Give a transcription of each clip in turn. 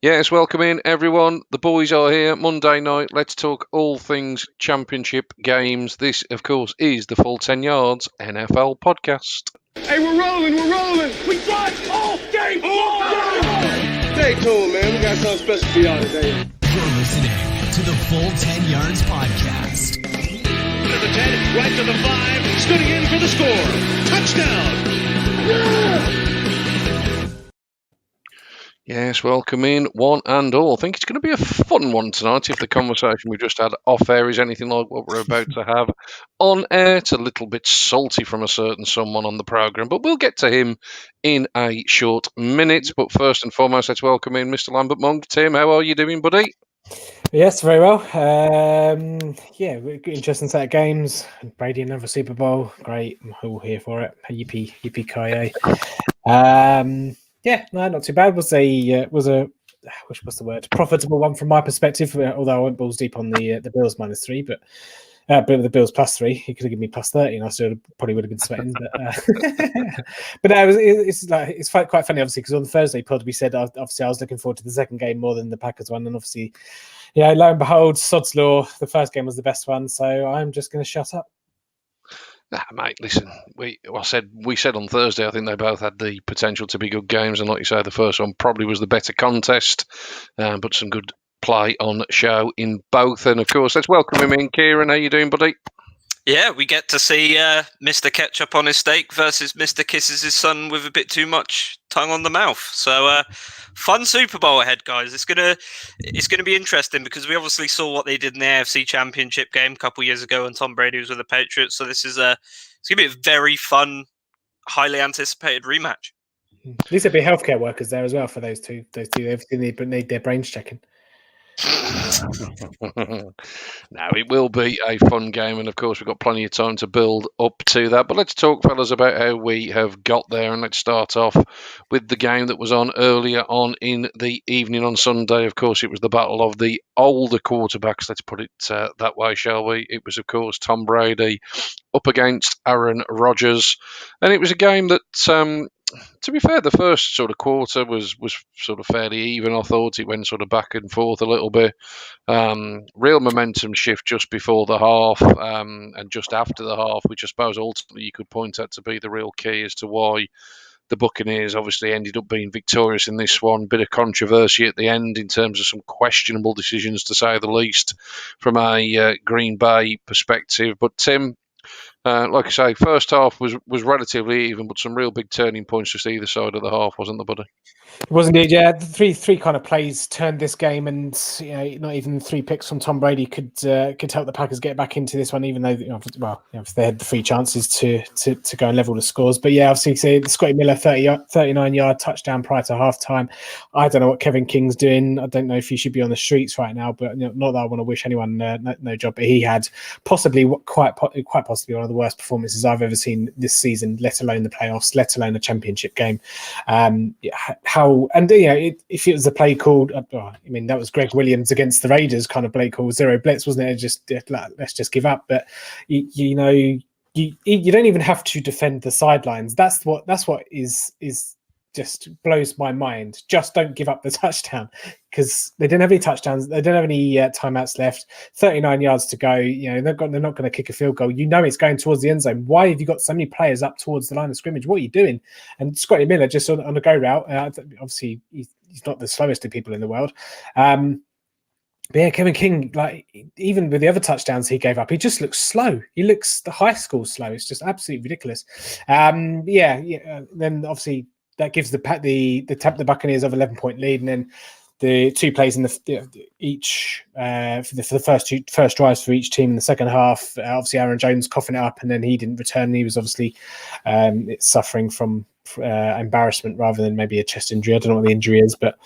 Yes, welcome in everyone. The boys are here Monday night. Let's talk all things championship games. This, of course, is the Full 10 Yards NFL podcast. Hey, we're rolling. We drive all game long. Stay tuned, man. We got something special for y'all today. You're listening to the Full 10 Yards podcast. To the 10, right to the 5, scooting in for the score. Touchdown. Yeah! Yes, welcome in one and all. I think it's going to be a fun one tonight if the conversation we just had off air is anything like what we're about to have on air. It's a little bit salty from a certain someone on the programme, but we'll get to him in a short minute. But first and foremost, let's welcome in Mr. Lambert Monk. Tim, how are you doing, buddy? Yes, very well. Interesting set of games. Brady, another Super Bowl. Great. I'm all here for it. Yippee, yippee ki-yay. Not too bad. Was a what's the word? Profitable one from my perspective. Although I went balls deep on the Bills -3, but the Bills +3. He could have given me +30, and I still probably would have been sweating. But no, it's quite funny, obviously, because on the Thursday pod we said obviously I was looking forward to the second game more than the Packers one, and obviously, lo and behold, sod's law, the first game was the best one. So I'm just going to shut up. Nah, mate, listen, we said on Thursday, I think they both had the potential to be good games. And like you say, the first one probably was the better contest, but some good play on show in both. And, of course, let's welcome him in. Kieran, how you doing, buddy? Yeah, we get to see Mr. Ketchup on his steak versus Mr. Kisses his son with a bit too much tongue on the mouth. So fun Super Bowl ahead, guys. It's gonna be interesting because we obviously saw what they did in the AFC Championship game a couple years ago when Tom Brady was with the Patriots. So this is it's gonna be a very fun, highly anticipated rematch. These would be healthcare workers there as well for those two. Everything they need their brains checking. No, it will be a fun game, and of course we've got plenty of time to build up to that. But let's talk, fellas, about how we have got there, and let's start off with the game that was on earlier on in the evening on Sunday. Of course, it was the battle of the older quarterbacks, let's put it that way, shall we? It was, of course, Tom Brady up against Aaron Rodgers, and it was a game that to be fair, the first sort of quarter was sort of fairly even. I thought it went sort of back and forth a little bit. Real momentum shift just before the half and just after the half, which I suppose ultimately you could point out to be the real key as to why the Buccaneers obviously ended up being victorious in this one. Bit of controversy at the end in terms of some questionable decisions, to say the least, from a Green Bay perspective. But Tim, like I say, first half was relatively even, but some real big turning points just either side of the half, wasn't there, buddy? It was indeed, yeah. The three kind of plays turned this game, and not even 3 picks from Tom Brady could help the Packers get back into this one, even though they had the 3 chances to go and level the scores. But yeah, obviously, Scotty Miller 39-yard touchdown prior to halftime. I don't know what Kevin King's doing. I don't know if he should be on the streets right now, but not that I want to wish anyone no job. But he had possibly quite possibly one of the worst performances I've ever seen this season, let alone the playoffs, let alone a championship game. If it was a play called, that was Greg Williams against the Raiders kind of play called zero blitz, wasn't it? Let's just give up. But you don't even have to defend the sidelines. That's what is just blows my mind. Just don't give up the touchdown, because they didn't have any touchdowns. They don't have any timeouts left. 39 yards to go. They're not going to kick a field goal. It's going towards the end zone. Why have you got so many players up towards the line of scrimmage? What are you doing? And Scotty Miller just on a go route. Obviously, he's not the slowest of people in the world. But yeah, Kevin King, even with the other touchdowns he gave up, he just looks slow. He looks the high school slow. It's just absolutely ridiculous. Then obviously that gives the Buccaneers of 11-point lead, and then the 2 plays in each for the first drives for each team in the second half. Obviously, Aaron Jones coughing it up, and then he didn't return. He was obviously suffering from embarrassment rather than maybe a chest injury. I don't know what the injury is, but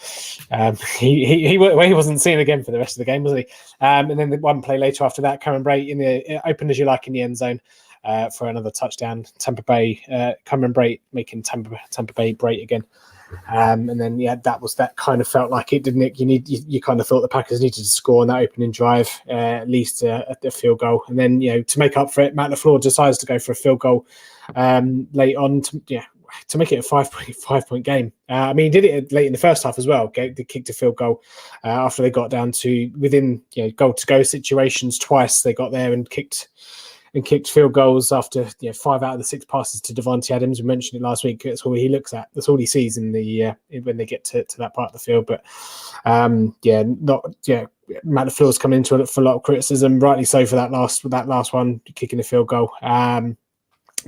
he wasn't seen again for the rest of the game, was he? And then the one play later after that, Cameron Brate open as you like in the end zone for another touchdown. Tampa Bay, Cameron Brate making Tampa Bay Brate again. And then that kind of felt like it, didn't it? You kind of thought the Packers needed to score on that opening drive, at least a field goal, and then to make up for it, Matt LaFleur decides to go for a field goal late on. to make it a 5.5 point game. I mean, he did it late in the first half as well. They kicked a field goal after they got down to within goal to go situations twice. They got there and kicked field goals after 5 out of the 6 passes to Davante Adams. We mentioned it last week. That's all he looks at. That's all he sees in the when they get to that part of the field. But Matt LaFleur's come into it for a lot of criticism, rightly so, for that last one, kicking the field goal. But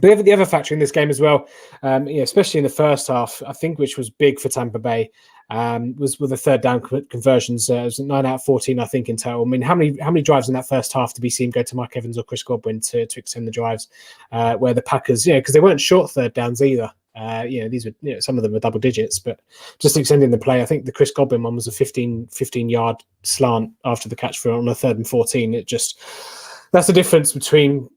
the other factor in this game as well, especially in the first half, I think, which was big for Tampa Bay, was with the third down conversions. It was 9 out of 14, I think, in total. I mean, how many drives in that first half did we see him go to Mike Evans or Chris Godwin to extend the drives? Where the Packers, because they weren't short third downs either. These were, some of them were double digits, but just extending the play. I think the Chris Godwin one was a 15-yard slant after the catch for on a 3rd and 14. That's the difference between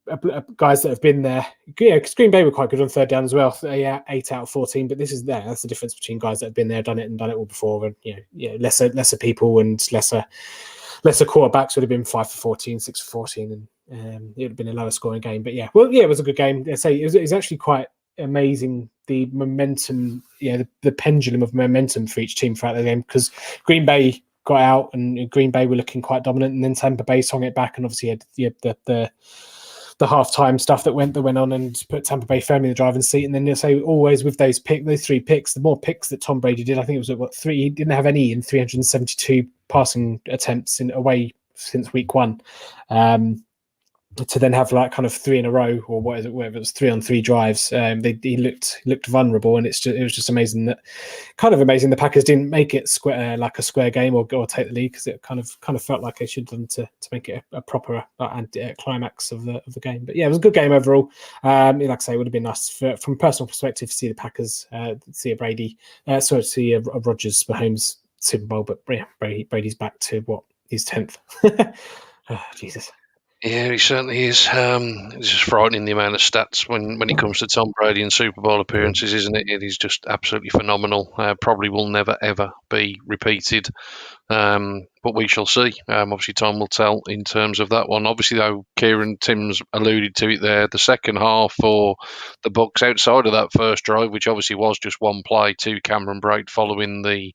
guys that have been there. Yeah, because Green Bay were quite good on third down as well. 8 out of 14, but this is there. That's the difference between guys that have been there, done it all before, and lesser people and lesser quarterbacks would have been 5 for 14, 6 for 14, and it would have been a lower scoring game. But it was a good game. I say it was actually quite amazing, the momentum, the pendulum of momentum for each team throughout the game, because Green Bay got out and Green Bay were looking quite dominant, and then Tampa Bay swung it back and obviously had the halftime stuff that went on and put Tampa Bay firmly in the driving seat. And then say always with those 3 picks, the more picks that Tom Brady did, I think it was 3. He didn't have any in 372 passing attempts away since week 1. To then have kind of 3 in a row, or whatever it was, 3 on 3 drives. He looked vulnerable, and it was just amazing the Packers didn't make it like a square game or take the lead, because it kind of felt like they should have done to make it a proper climax of the game. But it was a good game overall. Like I say, it would have been nice from a personal perspective to see the Packers, see a Rodgers Mahomes Super Bowl, but Brady's back to his 10th. Oh, Jesus. Yeah, he certainly is. It's just frightening, the amount of stats when it comes to Tom Brady and Super Bowl appearances, isn't it? It is just absolutely phenomenal. Probably will never, ever be repeated. But we shall see. Obviously, time will tell in terms of that one. Obviously, though, Kieran Timms alluded to it there. The second half for the Bucs, outside of that first drive, which obviously was just one play to Cameron Brate following the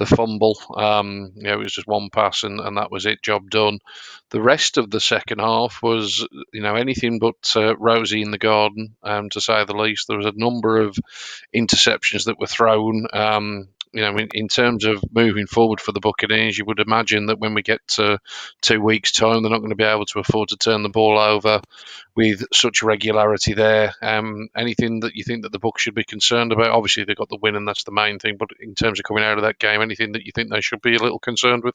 fumble. It was just one pass and that was it. Job done. The rest of the second half was, anything but rosy in the garden, to say the least. There was a number of interceptions that were thrown. In terms of moving forward for the Buccaneers, you would imagine that when we get to 2 weeks' time, they're not going to be able to afford to turn the ball over with such regularity there. Anything that you think that the Bucs should be concerned about? Obviously, they got the win, and that's the main thing. But in terms of coming out of that game, anything that you think they should be a little concerned with?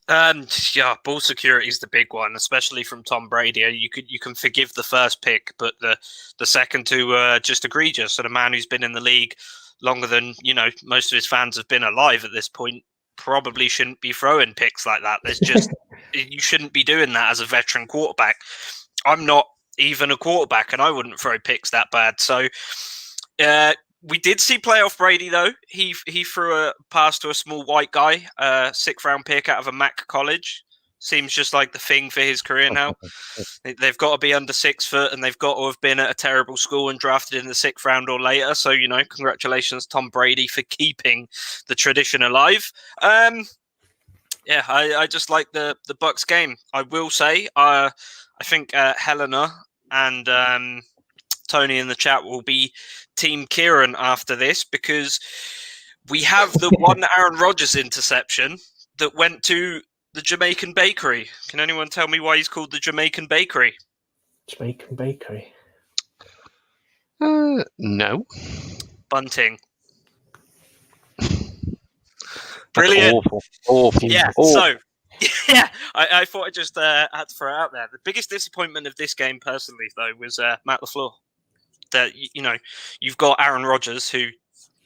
Ball security is the big one, especially from Tom Brady. You can forgive the first pick, but the second two were just egregious. And a man who's been in the league longer than most of his fans have been alive at this point probably shouldn't be throwing picks like that. There's just you shouldn't be doing that as a veteran quarterback. I'm not even a quarterback, and I wouldn't throw picks that bad. So we did see playoff Brady, though. He threw a pass to a small white guy, 6th round pick out of a Mac college. Seems just like the thing for his career now. They've got to be under 6 foot, and they've got to have been at a terrible school and drafted in the 6th round or later. So, congratulations, Tom Brady, for keeping the tradition alive. I just like the Bucs game. I will say, I think Helena and Tony in the chat will be Team Kieran after this, because we have the one Aaron Rodgers interception that went to the Jamaican Bakery. Can anyone tell me why he's called the Jamaican Bakery? Jamaican Bakery? No. Bunting. Brilliant. Awful. Yeah, awful. So, I thought I just had to throw it out there. The biggest disappointment of this game, personally, though, was Matt LaFleur. That, you've got Aaron Rodgers, who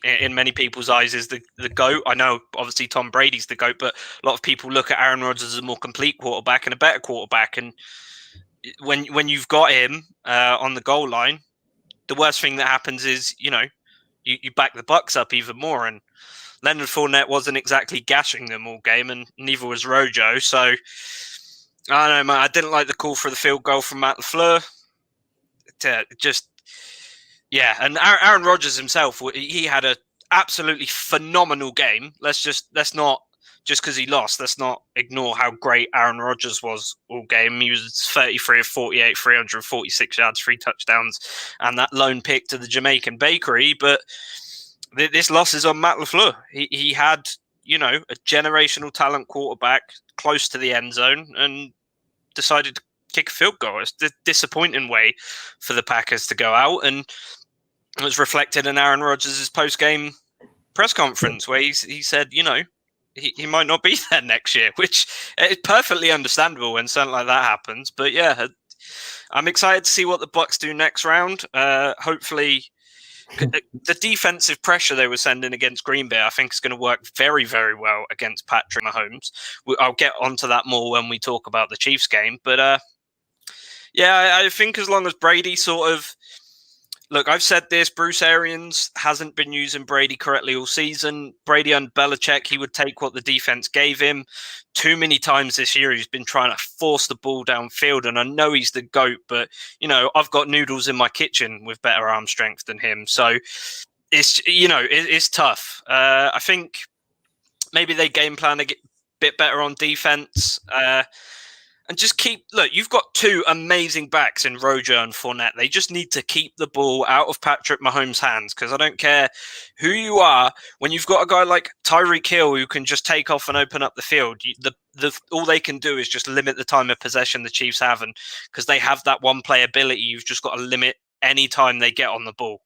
in many people's eyes is the GOAT. I know, obviously, Tom Brady's the GOAT, but a lot of people look at Aaron Rodgers as a more complete quarterback and a better quarterback. And when you've got him on the goal line, the worst thing that happens is, you back the Bucs up even more. And Leonard Fournette wasn't exactly gashing them all game, and neither was Rojo. So, I don't know, man. I didn't like the call for the field goal from Matt LaFleur. Yeah, and Aaron Rodgers himself, he had a absolutely phenomenal game. Let's not just because he lost, let's not ignore how great Aaron Rodgers was all game. He was 33 of 48, 346 yards, 3 touchdowns, and that lone pick to the Jamaican bakery. But this loss is on Matt LaFleur. He had, a generational talent quarterback close to the end zone and decided to kick a field goal. It's a disappointing way for the Packers to go out, and it was reflected in Aaron Rodgers' post-game press conference where he said, he might not be there next year, which is perfectly understandable when something like that happens. But yeah, I'm excited to see what the Bucs do next round. Hopefully, the defensive pressure they were sending against Green Bay, I think, is going to work very, very well against Patrick Mahomes. I'll get onto that more when we talk about the Chiefs game. But yeah, I think as long as Brady sort of... Look, I've said this, Bruce Arians hasn't been using Brady correctly all season. Brady and Belichick, he would take what the defense gave him. Too many times this year, he's been trying to force the ball downfield, and I know he's the GOAT, but, I've got noodles in my kitchen with better arm strength than him. So it's tough. I think maybe they game plan a bit better on defense. And just you've got 2 amazing backs in Rojo and Fournette. They just need to keep the ball out of Patrick Mahomes' hands, because I don't care who you are, when you've got a guy like Tyreek Hill who can just take off and open up the field, all they can do is just limit the time of possession the Chiefs have, and because they have that one play ability, you've just got to limit any time they get on the ball.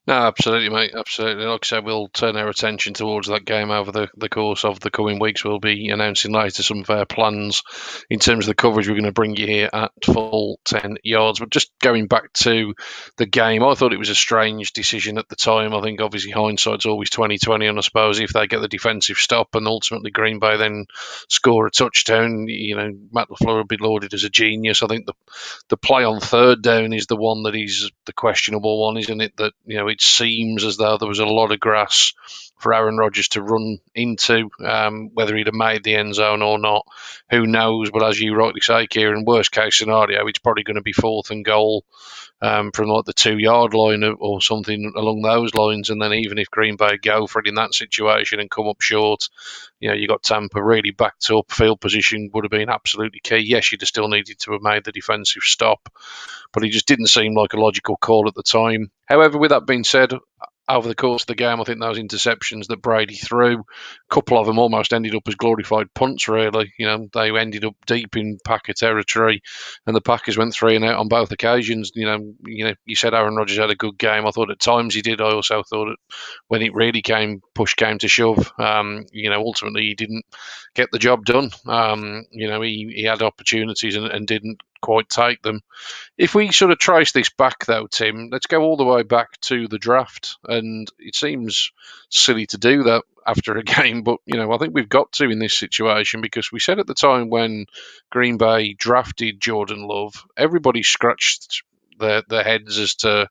No, absolutely, mate. Absolutely. Like I said, we'll turn our attention towards that game over the course of the coming weeks. We'll be announcing later some of our plans in terms of the coverage we're going to bring you here at full 10 yards. But just going back to the game, I thought it was a strange decision at the time. I think obviously hindsight's always 20/20, and I suppose if they get the defensive stop and ultimately Green Bay then score a touchdown, Matt LaFleur will be lauded as a genius. I think the play on third down is the one that is the questionable one, isn't it? That, it seems as though there was a lot of grass for Aaron Rodgers to run into. Whether he'd have made the end zone or not, who knows? But as you rightly say, Kieran, worst case scenario, it's probably going to be 4th and goal from like the 2-yard line or something along those lines. And then even if Green Bay go for it in that situation and come up short, you got Tampa really backed up. Field position would have been absolutely key. Yes, you'd have still needed to have made the defensive stop, but it just didn't seem like a logical call at the time. However, with that being said, over the course of the game, I think those interceptions that Brady threw, a couple of them almost ended up as glorified punts, really. They ended up deep in Packer territory, and the Packers went 3 and out on both occasions. You said Aaron Rodgers had a good game. I thought at times he did. I also thought that when it really push came to shove, ultimately he didn't get the job done. He had opportunities and didn't quite take them. If we sort of trace this back, though, Tim, let's go all the way back to the draft. And it seems silly to do that after a game, but, I think we've got to in this situation, because we said at the time when Green Bay drafted Jordan Love, everybody scratched their heads as to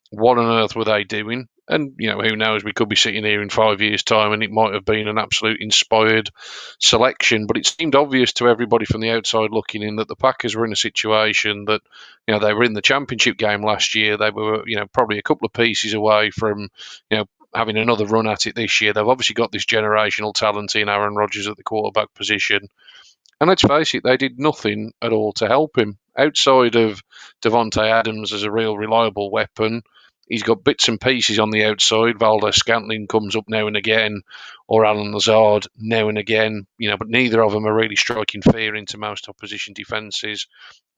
what on earth were they doing. And, who knows, we could be sitting here in 5 years' time and it might have been an absolute inspired selection. But it seemed obvious to everybody from the outside looking in that the Packers were in a situation that, they were in the championship game last year. They were, probably a couple of pieces away from, having another run at it this year. They've obviously got this generational talent in Aaron Rodgers at the quarterback position. And let's face it, they did nothing at all to help him. Outside of Devontae Adams as a real reliable weapon, he's got bits and pieces on the outside. Valdes-Scantling comes up now and again, or Alan Lazard now and again, but neither of them are really striking fear into most opposition defences.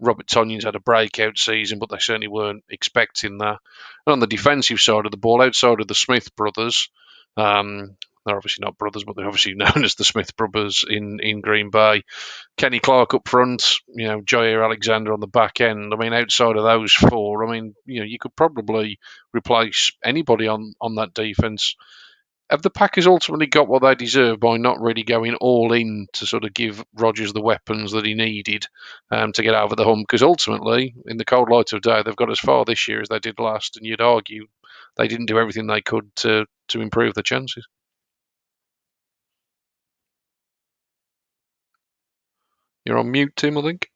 Robert Tonyan's had a breakout season, but they certainly weren't expecting that. And on the defensive side of the ball, outside of the Smith brothers, they're obviously not brothers, but they're obviously known as the Smith brothers in Green Bay. Kenny Clark up front, Jair Alexander on the back end. I mean, outside of those 4, you could probably replace anybody on that defense. Have the Packers ultimately got what they deserve by not really going all in to sort of give Rodgers the weapons that he needed to get over the hump? Because ultimately, in the cold light of day, they've got as far this year as they did last, and you'd argue they didn't do everything they could to improve their chances. You're on mute, Tim, I think.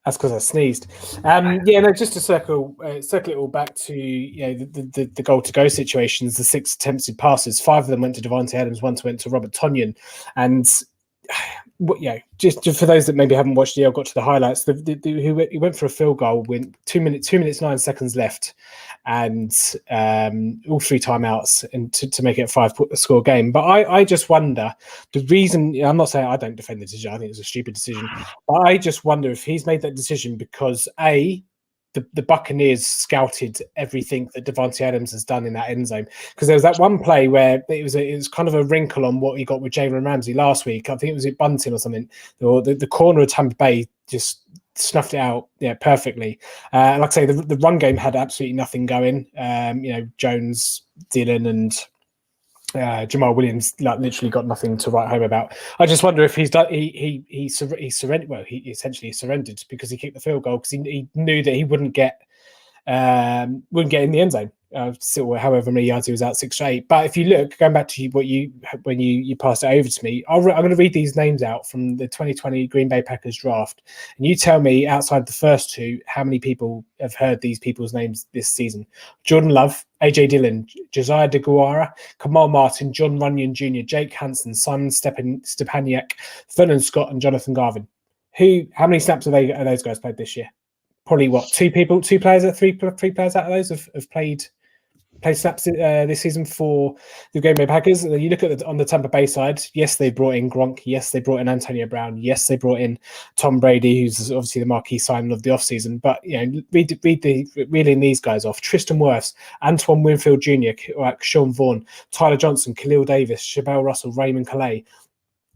That's because I sneezed. Yeah, no, just to circle it all back to the goal to go situations. The 6 attempted passes, 5 of them went to Davante Adams, 1 went to Robert Tonyan, and just for those that maybe haven't watched got to the highlights. He went for a field goal with 2 minutes 9 seconds left, and all 3 timeouts, and to make it a 5-score game. But I just wonder the reason. I'm not saying I don't defend the decision. I think it's a stupid decision. But I just wonder if he's made that decision because the Buccaneers scouted everything that Davante Adams has done in that end zone. Because there was that one play where it was kind of a wrinkle on what he got with Jalen Ramsey last week. I think it was at Bunting or something. Or the corner of Tampa Bay just snuffed it out, perfectly. Like I say, the run game had absolutely nothing going. Jones, Dillon, and Jamal Williams literally got nothing to write home about. I just wonder if he's done. He surrendered. Well, he essentially surrendered because he kicked the field goal because he knew that he wouldn't get in the end zone. Still, however many yards he was out, 6 to 8. But if you look, going back to when you passed it over to me, I'm going to read these names out from the 2020 Green Bay Packers draft, and you tell me outside the first 2 how many people have heard these people's names this season: Jordan Love, AJ Dillon, Josiah DeGuara, Kamal Martin, John Runyon Jr., Jake Hansen, Simon Stepaniak, Vernon Scott, and Jonathan Garvin. How many snaps are those guys played this year? Probably 2 players out, 3 players out of those have played snaps this season for the Green Bay Packers. You look at on the Tampa Bay side. Yes, they brought in Gronk. Yes, they brought in Antonio Brown. Yes, they brought in Tom Brady, who's obviously the marquee signing of the offseason. But reading these guys off: Tristan Wirfs, Antoine Winfield Jr., Sean Vaughn, Tyler Johnson, Khalil Davis, Shabelle Russell, Raymond Calais.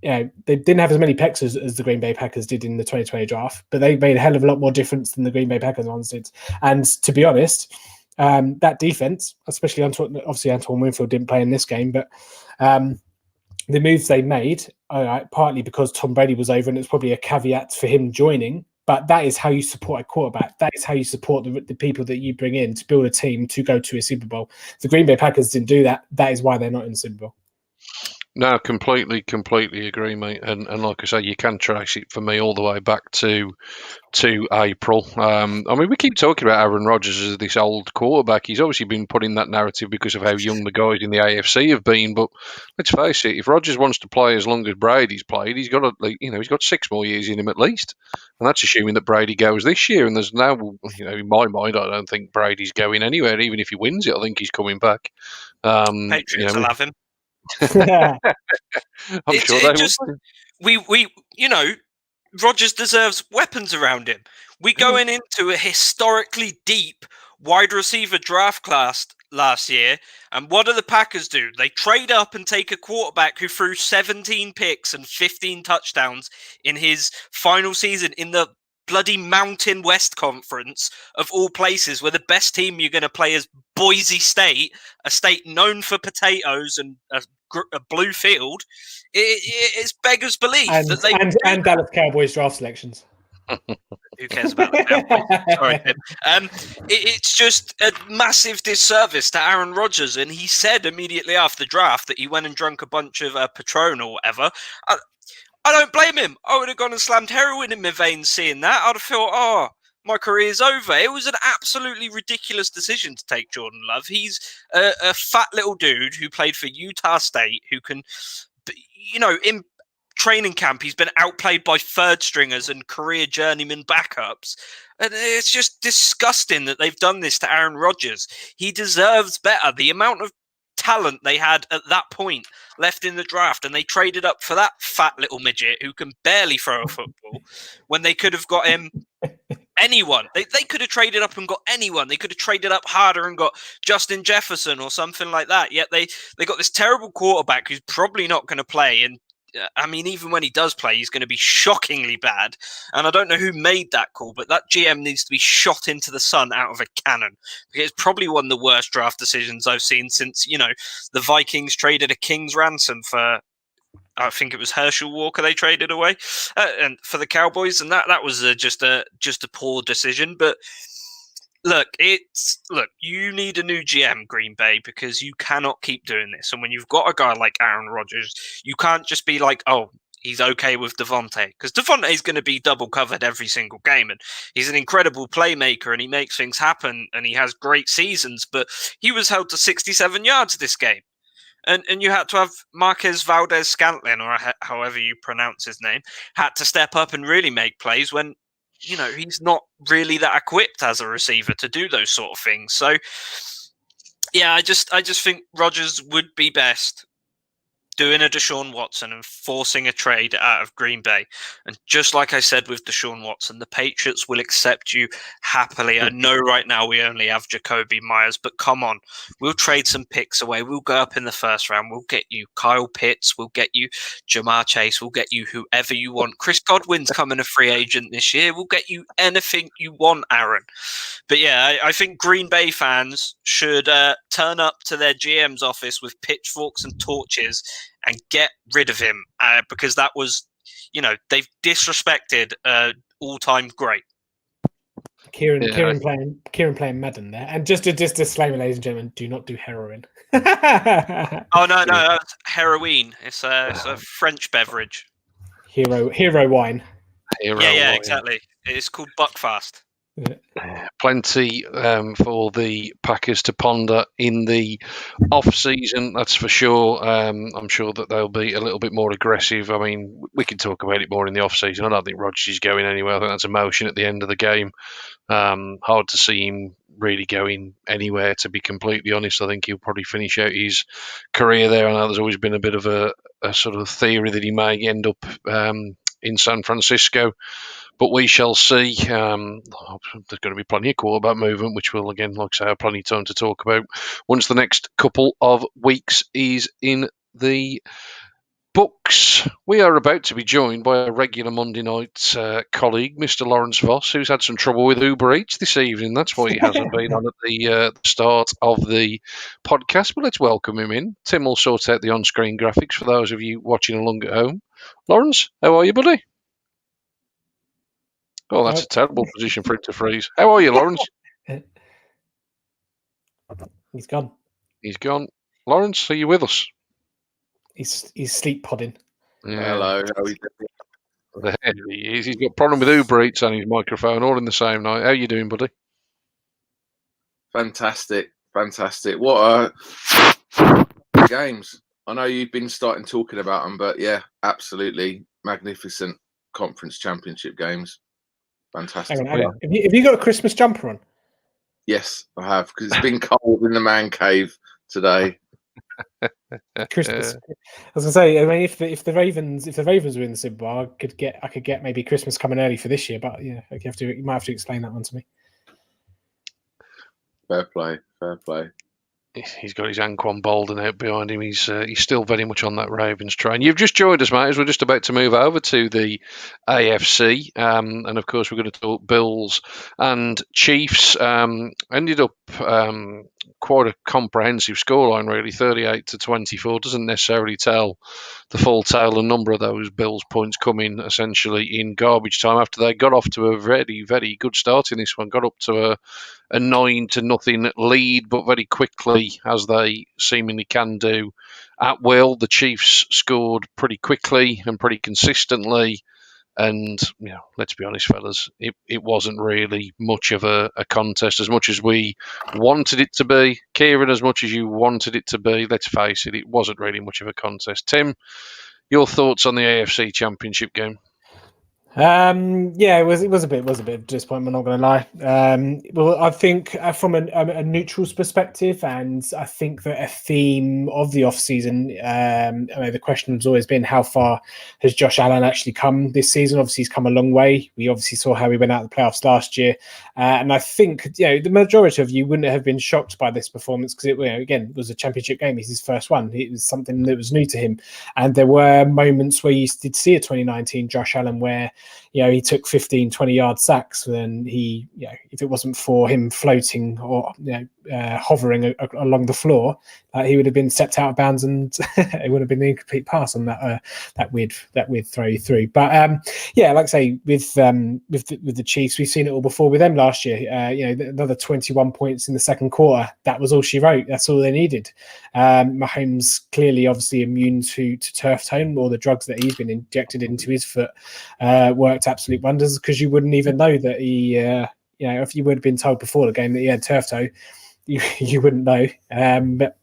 They didn't have as many picks as the Green Bay Packers did in the 2020 draft, but they made a hell of a lot more difference than the Green Bay Packers ones did. And to be honest, that defense, especially Antoine Winfield didn't play in this game, but the moves they made, partly because Tom Brady was over, and it's probably a caveat for him joining. But that is how you support a quarterback. That is how you support the people that you bring in to build a team to go to a Super Bowl. The Green Bay Packers didn't do that. That is why they're not in the Super Bowl. No, completely agree, mate. And like I say, you can trace it for me all the way back to April. We keep talking about Aaron Rodgers as this old quarterback. He's obviously been put in that narrative because of how young the guys in the AFC have been. But let's face it, if Rodgers wants to play as long as Brady's played, he's got he's got 6 more years in him at least. And that's assuming that Brady goes this year. And there's now, in my mind, I don't think Brady's going anywhere. Even if he wins it, I think he's coming back. Patriots will have him. Yeah. I'm sure they will. Rodgers deserves weapons around him. We're going into a historically deep wide receiver draft class last year, and what do the Packers do? They trade up and take a quarterback who threw 17 picks and 15 touchdowns in his final season in the bloody Mountain West Conference, of all places, where the best team you're going to play is Boise State, a state known for potatoes and a blue field. It's beggars belief that they and Dallas Cowboys draft selections. Who cares about the Cowboys? Sorry, Tim. It's just a massive disservice to Aaron Rodgers, and he said immediately after the draft that he went and drank a bunch of Patron or whatever. I don't blame him. I would have gone and slammed heroin in my veins seeing that. I'd have thought, my career's over. It was an absolutely ridiculous decision to take Jordan Love. He's a fat little dude who played for Utah State, who can, in training camp, he's been outplayed by third stringers and career journeyman backups. And it's just disgusting that they've done this to Aaron Rodgers. He deserves better. The amount of talent they had at that point left in the draft, and they traded up for that fat little midget who can barely throw a football when they could have got him anyone. They could have traded up and got anyone. They could have traded up harder and got Justin Jefferson or something like that. Yet they got this terrible quarterback who's probably not going to play. And even when he does play, he's going to be shockingly bad. And I don't know who made that call, but that GM needs to be shot into the sun out of a cannon. It's probably one of the worst draft decisions I've seen since, the Vikings traded a king's ransom for, I think it was Herschel Walker they traded away, and for the Cowboys. And that was just a poor decision. But Look, you need a new GM, Green Bay, because you cannot keep doing this. And when you've got a guy like Aaron Rodgers, you can't just be like, oh, he's okay with Devontae, because Devontae's going to be double covered every single game, and he's an incredible playmaker, and he makes things happen, and he has great seasons. But he was held to 67 yards this game, and you had to have Marquez Valdez-Scantling, or however you pronounce his name, had to step up and really make plays when, you know, he's not really that equipped as a receiver to do those sort of things. So, yeah, I just think Rodgers would be best doing a Deshaun Watson and forcing a trade out of Green Bay. And just like I said with Deshaun Watson, the Patriots will accept you happily. I know right now we only have Jacoby Myers, but come on, we'll trade some picks away. We'll go up in the first round. We'll get you Kyle Pitts. We'll get you Jamar Chase. We'll get you whoever you want. Chris Godwin's coming a free agent this year. We'll get you anything you want, Aaron. But yeah, I think Green Bay fans should turn up to their GM's office with pitchforks and torches and get rid of him, because that was, you know, they've disrespected all-time great. Kieran playing Madden there, and just a disclaimer, ladies and gentlemen, do not do heroin. Oh no, that's heroin. It's a French beverage. Hero wine. Yeah, exactly. It's called Buckfast. Plenty for the Packers to ponder in the off-season, that's for sure. I'm sure that they'll be a little bit more aggressive. I mean, we can talk about it more in the off-season. I don't think Rodgers is going anywhere. I think that's a motion at the end of the game. Hard to see him really going anywhere, to be completely honest. I think he'll probably finish out his career there. I know there's always been a bit of a sort of theory that he may end up in San Francisco, but we shall see. There's going to be plenty of quarterback movement, which we'll, again, like I say, have plenty of time to talk about once the next couple of weeks is in the books. We are about to be joined by a regular Monday night colleague, Mr. Lawrence Voss, who's had some trouble with Uber Eats this evening. That's why he hasn't been on at the start of the podcast, but let's welcome him in. Tim will sort out the on-screen graphics for those of you watching along at home. Lawrence, how are you, buddy? Oh, that's a terrible position for it to freeze. How are you, Lawrence? He's gone. He's gone. Lawrence, are you with us? He's sleep podding. Yeah. Hello. How are you doing? There he is. He's got a problem with Uber Eats and his microphone all in the same night. How are you doing, buddy? Fantastic. What games. I know you've been starting talking about them, but yeah, absolutely magnificent conference championship games. Fantastic. Hang on. Have you got a Christmas jumper on? Yes, I have, because it's been cold in the man cave today. Christmas. I was gonna say, I mean, if the Ravens were in the Super Bowl, I could get maybe Christmas coming early for this year, but yeah, you might have to explain that one to me. Fair play. He's got his Anquan Bolden out behind him. He's still very much on that Ravens train. You've just joined us, mate, as we're just about to move over to the AFC. And, of course, we're going to talk Bills and Chiefs. Ended up quite a comprehensive scoreline, really, 38-24. Doesn't necessarily tell the full tale. A number of those Bills points come in essentially in garbage time after they got off to a very, very good start in this one. Got up to a 9-0 lead, but very quickly, as they seemingly can do at will, the Chiefs scored pretty quickly and pretty consistently. And, you know, let's be honest, fellas, it wasn't really much of a contest as much as we wanted it to be. Kieran, as much as you wanted it to be, let's face it, it wasn't really much of a contest. Tim, your thoughts on the AFC Championship game? Yeah, it was a bit of disappointment, not going to lie. Well, I think from a neutral's perspective, and I think that a theme of the off season, I mean, the question has always been, how far has Josh Allen actually come this season? Obviously, he's come a long way. We obviously saw how he went out of the playoffs last year, and I think, you know, the majority of you wouldn't have been shocked by this performance because it was a championship game. It's his first one. It was something that was new to him, and there were moments where you did see a 2019 Josh Allen where, you know, he took 15, 20-yard sacks, and he, you know, if it wasn't for him floating or, you know, hovering along the floor, he would have been stepped out of bounds, and it would have been an incomplete pass on that weird throw through. But yeah, like I say, with the Chiefs, we've seen it all before with them last year. Another 21 points in the second quarter. That was all she wrote. That's all they needed. Mahomes clearly, obviously, immune to turf tone, or the drugs that he's been injected into his foot worked absolute wonders, because you wouldn't even know that he, if you would have been told before the game that he had turf toe, you wouldn't know. But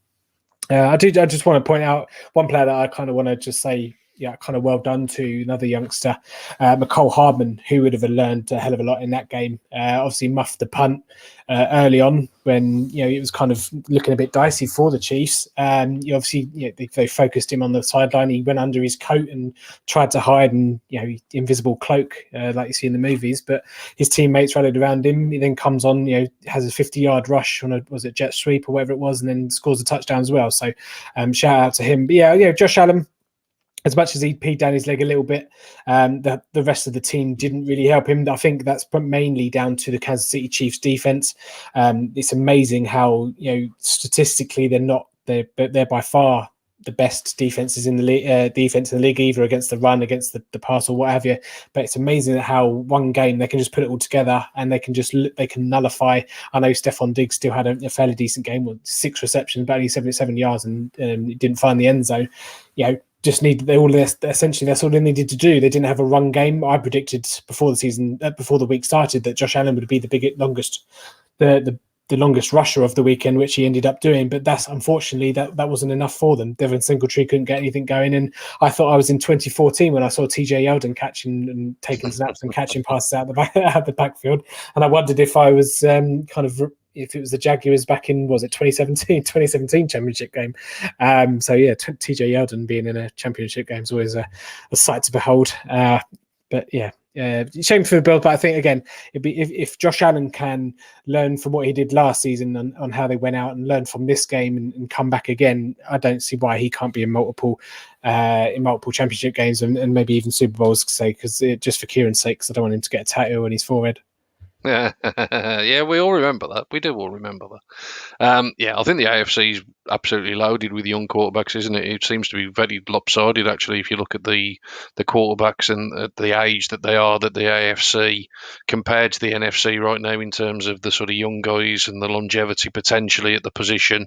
I just want to point out one player that I kind of want to just say, kind of well done to another youngster, Mecole Hardman, who would have learned a hell of a lot in that game. Obviously muffed the punt early on when it was kind of looking a bit dicey for the Chiefs. They focused him on the sideline. He went under his coat and tried to hide, and invisible cloak like you see in the movies. But his teammates rallied around him. He then comes on, has a 50-yard rush on a jet sweep or whatever it was, and then scores a touchdown as well. So shout out to him. But Josh Allen, as much as he peed down his leg a little bit, the rest of the team didn't really help him. I think that's mainly down to the Kansas City Chiefs defense. It's amazing how statistically they're by far the best defenses in the league, either against the run, against the pass, or what have you. But it's amazing how one game they can just put it all together, and they can nullify. I know Stephon Diggs still had a fairly decent game with 6 receptions, about only 77 yards, and didn't find the end zone. Just needed essentially that's all they needed to do. They didn't have a run game. I predicted before the week started, that Josh Allen would be the longest rusher of the weekend, which he ended up doing. But that's unfortunately that wasn't enough for them. Devin Singletary couldn't get anything going, and I thought I was in 2014 when I saw TJ Yeldon catching and taking snaps and catching passes out the backfield, and I wondered if I was if it was the Jaguars back in, was it 2017 championship game. TJ Yeldon being in a championship game is always a sight to behold. But yeah, shame for the Bills. But I think, again, if Josh Allen can learn from what he did last season on how they went out, and learn from this game and come back again, I don't see why he can't be in multiple championship games and maybe even Super Bowls, because just for Kieran's sake, because I don't want him to get a tattoo on his forehead. Yeah, we all remember that. We do all remember that. I think the AFC is absolutely loaded with young quarterbacks, isn't it? It seems to be very lopsided, actually, if you look at the quarterbacks and the age that they are, that the AFC compared to the NFC right now in terms of the sort of young guys and the longevity potentially at the position.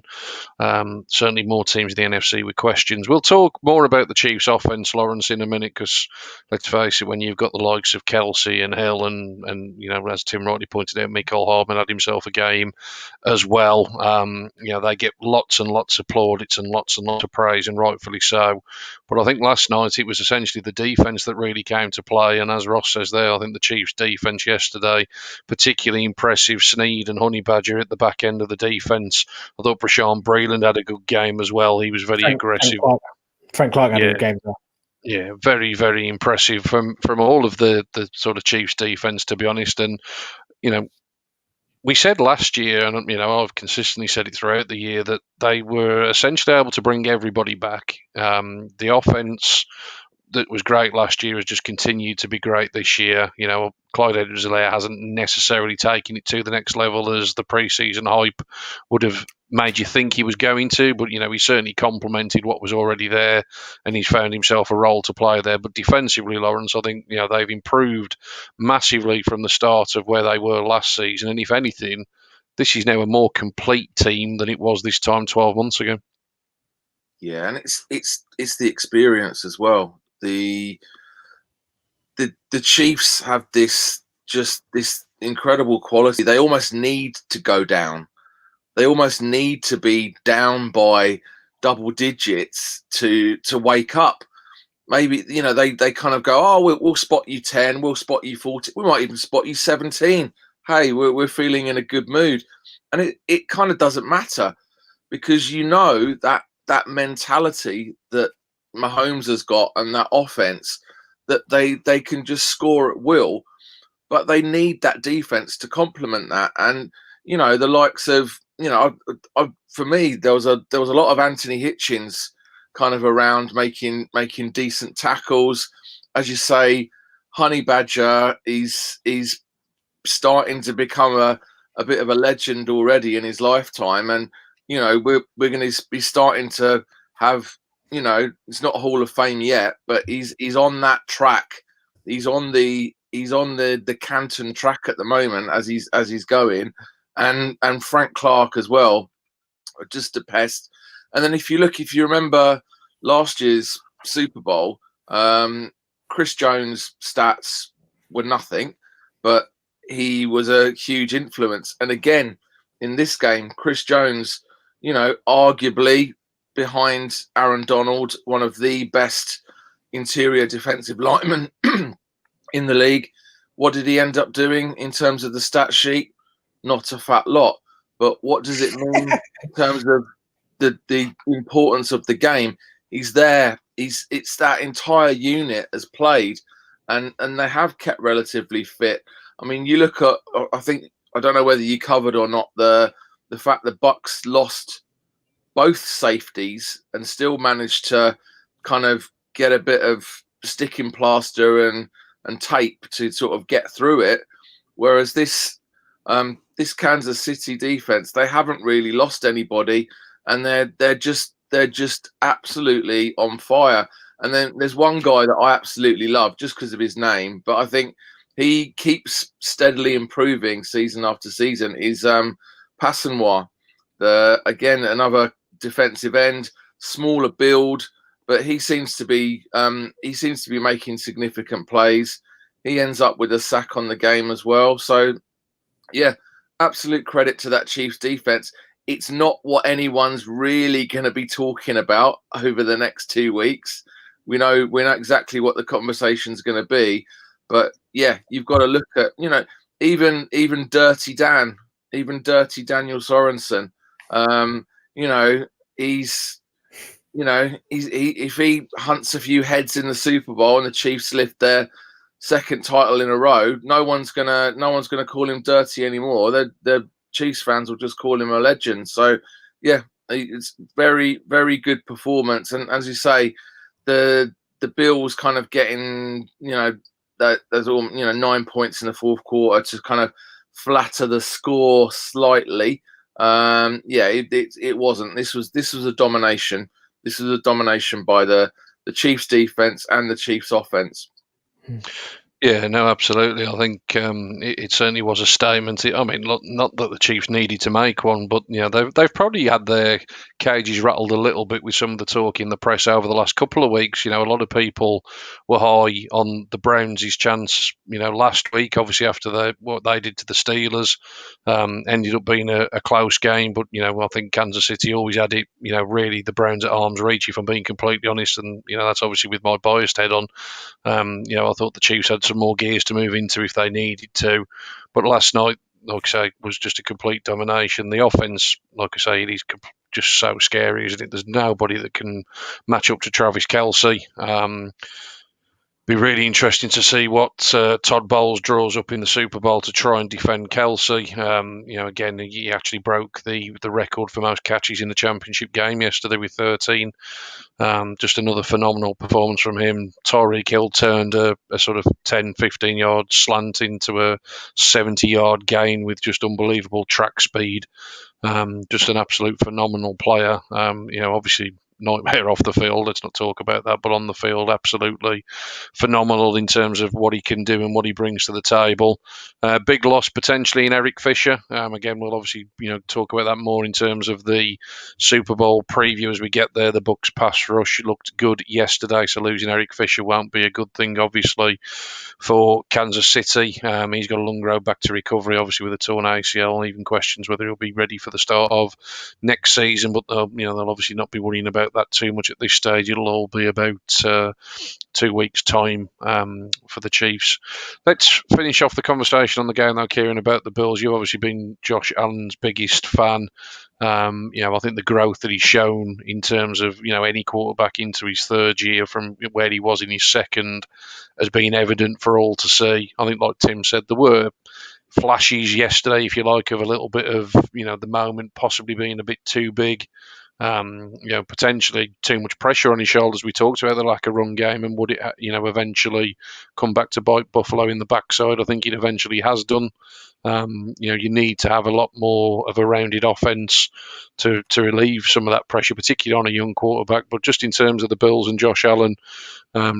Certainly more teams in the NFC with questions. We'll talk more about the Chiefs' offense, Lawrence, in a minute, because let's face it, when you've got the likes of Kelsey and Hill and as Tim rightly pointed out, Mecole Hardman had himself a game as well. They get lots and lots of plaudits and lots of praise, and rightfully so. But I think last night it was essentially the defense that really came to play. And as Ross says there, I think the Chiefs' defense yesterday, particularly impressive. Snead and Honey Badger at the back end of the defense. I thought Brashawn Breeland had a good game as well. He was very aggressive. Frank Clark had a good game as well. Yeah, very, very impressive from all of the sort of Chiefs defense, to be honest. And, we said last year, and, I've consistently said it throughout the year, that they were essentially able to bring everybody back. The offense that was great last year has just continued to be great this year. Clyde Edwards-Helaire hasn't necessarily taken it to the next level as the preseason hype would have made you think he was going to, but he certainly complemented what was already there, and he's found himself a role to play there. But defensively, Lawrence, I think they've improved massively from the start of where they were last season, and if anything, this is now a more complete team than it was this time 12 months ago. Yeah, and it's the experience as well. The Chiefs have this incredible quality. They almost need to go down. They almost need to be down by double digits to wake up. Maybe they kind of go, oh, we'll spot you 10, we'll spot you 40, we might even spot you 17. Hey, we're feeling in a good mood, and it kind of doesn't matter, because that mentality that Mahomes has got and that offense, that they can just score at will, but they need that defense to complement that. And the likes of for me, there was a lot of Anthony Hitchens kind of around making decent tackles. As you say, Honey Badger is starting to become a bit of a legend already in his lifetime, and you know we're going to be starting to have, you know, it's not a Hall of Fame yet, but he's on that track. He's on the Canton track at the moment as he's going, and Frank Clark as well, just a pest. And then if you remember last year's Super Bowl, Chris Jones' stats were nothing, but he was a huge influence. And again, in this game, Chris Jones, you know, arguably behind Aaron Donald, one of the best interior defensive linemen in the league. What did he end up doing in terms of the stat sheet? Not a fat lot. But what does it mean in terms of the importance of the game? He's there. It's that entire unit has played, and they have kept relatively fit. I mean, you look at, I don't know whether you covered or not the fact that Bucks lost both safeties and still managed to kind of get a bit of sticking plaster and tape to sort of get through it. Whereas this Kansas City defense, they haven't really lost anybody, and they're just absolutely on fire. And then there's one guy that I absolutely love just because of his name, but I think he keeps steadily improving season after season. Is Passanois, again another defensive end, smaller build, but he seems to be making significant plays. He ends up with a sack on the game as well. So yeah, absolute credit to that Chiefs defense. It's not what anyone's really going to be talking about over the next 2 weeks. We know exactly what the conversation's going to be, but yeah, you've got to look at, you know, even Dirty Daniel Sorensen. You know, if he hunts a few heads in the Super Bowl and the Chiefs lift their second title in a row, no one's gonna call him dirty anymore. The Chiefs fans will just call him a legend. So yeah, it's very, very good performance. And as you say, the Bills kind of getting, you know, that there's all, you know, 9 points in the fourth quarter to kind of flatter the score slightly. It wasn't. This was a domination. This was a domination by the Chiefs defense and the Chiefs offense. Yeah, no, absolutely. I think it certainly was a statement. I mean, not that the Chiefs needed to make one, but you know, they've probably had their cages rattled a little bit with some of the talk in the press over the last couple of weeks. You know, a lot of people were high on the Browns' chance. You know, last week, obviously after what they did to the Steelers, ended up being a close game. But you know, I think Kansas City always had it. You know, really the Browns at arm's reach, if I'm being completely honest. And you know, that's obviously with my biased head on. You know, I thought the Chiefs had some more gears to move into if they needed to, but last night, like I say, was just a complete domination. The offense, like I say, it is just so scary, isn't it? There's nobody that can match up to Travis Kelce. Be really interesting to see what Todd Bowles draws up in the Super Bowl to try and defend Kelce. You know, again, he actually broke the record for most catches in the championship game yesterday with 13. Just another phenomenal performance from him. Tyreek Hill turned a sort of 10, 15-yard slant into a 70-yard gain with just unbelievable track speed. Just an absolute phenomenal player. You know, obviously nightmare off the field. Let's not talk about that. But on the field, absolutely phenomenal in terms of what he can do and what he brings to the table. Big loss potentially in Eric Fisher. Again, we'll obviously talk about that more in terms of the Super Bowl preview as we get there. The Bucs pass rush looked good yesterday, so losing Eric Fisher won't be a good thing, obviously, for Kansas City. He's got a long road back to recovery, obviously, with a torn ACL. Even questions whether he'll be ready for the start of next season. But they'll obviously not be worrying about that too much at this stage. It'll all be about 2 weeks' time for the Chiefs. Let's finish off the conversation on the game, though, Kieran, about the Bills. You've obviously been Josh Allen's biggest fan. I think the growth that he's shown in terms of any quarterback into his third year from where he was in his second has been evident for all to see. I think, like Tim said, there were flashes yesterday, if you like, of a little bit of the moment possibly being a bit too big. Potentially too much pressure on his shoulders. We talked about the lack of run game, and would it, eventually come back to bite Buffalo in the backside? I think it eventually has done. You need to have a lot more of a rounded offense to relieve some of that pressure, particularly on a young quarterback. But just in terms of the Bills and Josh Allen,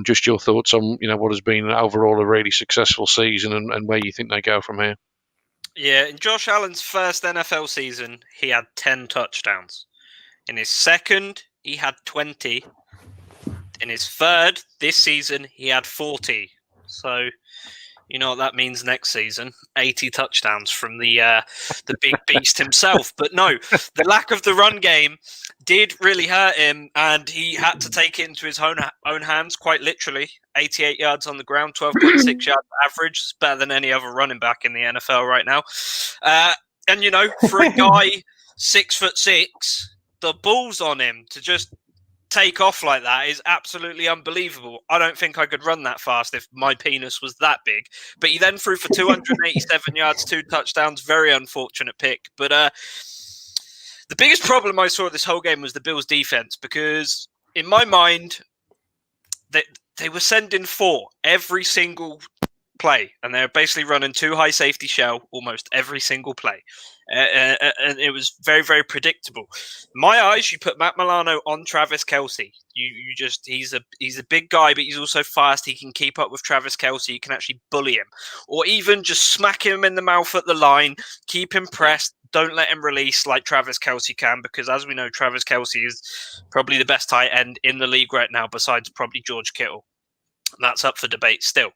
just your thoughts on what has been overall a really successful season and where you think they go from here. Yeah, in Josh Allen's first NFL season, he had 10 touchdowns. In his second, he had 20. In his third, this season, he had 40. So, you know what that means next season? 80 touchdowns from the big beast himself. But no, the lack of the run game did really hurt him, and he had to take it into his own hands, quite literally. 88 yards on the ground, 12.6 yards average. It's better than any other running back in the NFL right now. And, for a guy 6'6", the balls on him to just take off like that is absolutely unbelievable. I don't think I could run that fast if my penis was that big. But he then threw for 287 yards, 2 touchdowns. Very unfortunate pick. But the biggest problem I saw with this whole game was the Bills' defense, because in my mind, they were sending 4 every single play, and they're basically running 2 high safety shell almost every single play. And it was very, very predictable. In my eyes, you put Matt Milano on Travis Kelce. He's a big guy, but he's also fast. He can keep up with Travis Kelce. You can actually bully him, or even just smack him in the mouth at the line, keep him pressed. Don't let him release like Travis Kelce can, because as we know, Travis Kelce is probably the best tight end in the league right now, besides probably George Kittle. That's up for debate still.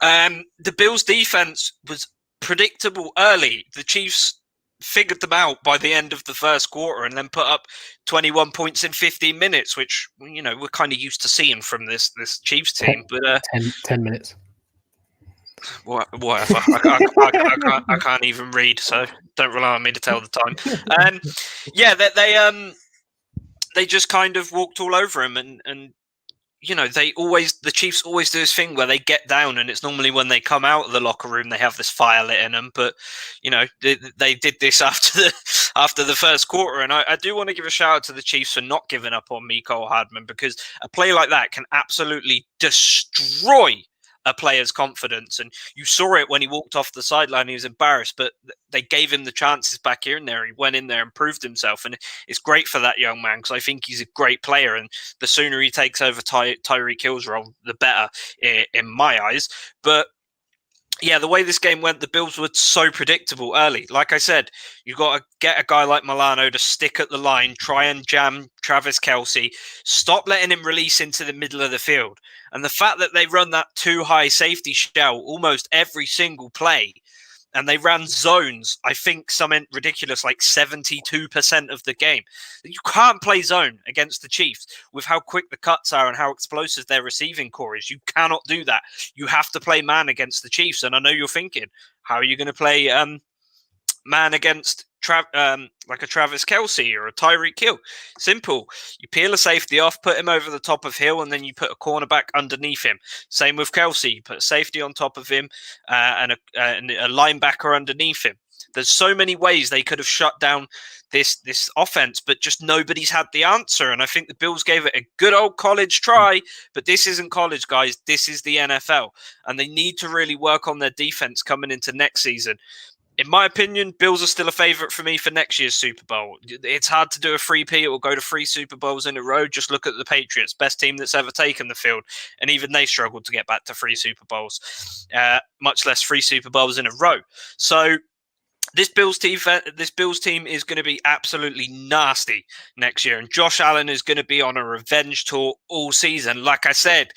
The Bills' defense was predictable early. The Chiefs figured them out by the end of the first quarter and then put up 21 points in 15 minutes, which, we're kind of used to seeing from this Chiefs team. But 10 minutes. Whatever. I can't even read, so don't rely on me to tell the time. They just kind of walked all over him, and the Chiefs always do this thing where they get down, and it's normally when they come out of the locker room they have this fire lit in them. But they did this after the first quarter, and I do want to give a shout out to the Chiefs for not giving up on Mecole Hardman, because a play like that can absolutely destroy a player's confidence. And you saw it when he walked off the sideline. He was embarrassed, but they gave him the chances back here and there. He went in there and proved himself, and it's great for that young man, because I think he's a great player, and the sooner he takes over Tyreek Hill's role, the better in my eyes. But yeah, the way this game went, the Bills were so predictable early. Like I said, you got to get a guy like Milano to stick at the line, try and jam Travis Kelce, stop letting him release into the middle of the field. And the fact that they run that 2 high safety shell almost every single play, and they ran zones, I think something ridiculous like 72% of the game. You can't play zone against the Chiefs with how quick the cuts are and how explosive their receiving core is. You cannot do that. You have to play man against the Chiefs. And I know you're thinking, how are you going to play man against like a Travis Kelce or a Tyreek Hill? Simple. You peel a safety off, put him over the top of Hill, and then you put a cornerback underneath him. Same with Kelce. You put a safety on top of him and a linebacker underneath him. There's so many ways they could have shut down this offense, but just nobody's had the answer. And I think the Bills gave it a good old college try, but this isn't college, guys. This is the NFL, and they need to really work on their defense coming into next season. In my opinion, Bills are still a favorite for me for next year's Super Bowl. It's hard to do a 3P. It will go to 3 Super Bowls in a row. Just look at the Patriots, best team that's ever taken the field. And even they struggled to get back to 3 Super Bowls, much less 3 Super Bowls in a row. So this Bills team is going to be absolutely nasty next year. And Josh Allen is going to be on a revenge tour all season. Like I said,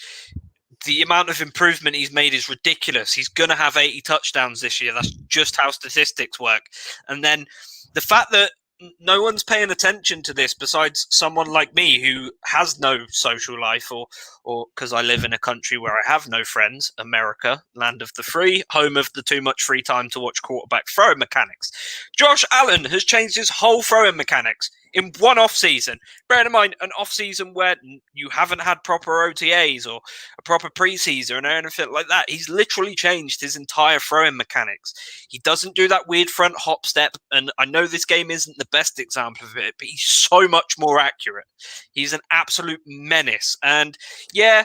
the amount of improvement he's made is ridiculous. He's going to have 80 touchdowns this year. That's just how statistics work. And then the fact that no one's paying attention to this besides someone like me who has no social life, or because I live in a country where I have no friends, America, land of the free, home of the too much free time to watch quarterback throwing mechanics. Josh Allen has changed his whole throwing mechanics. in one off season. Bear in mind, an off season where you haven't had proper OTAs or a proper preseason or anything like that. He's literally changed his entire throwing mechanics. He doesn't do that weird front hop step. And I know this game isn't the best example of it, but he's so much more accurate. He's an absolute menace. And yeah,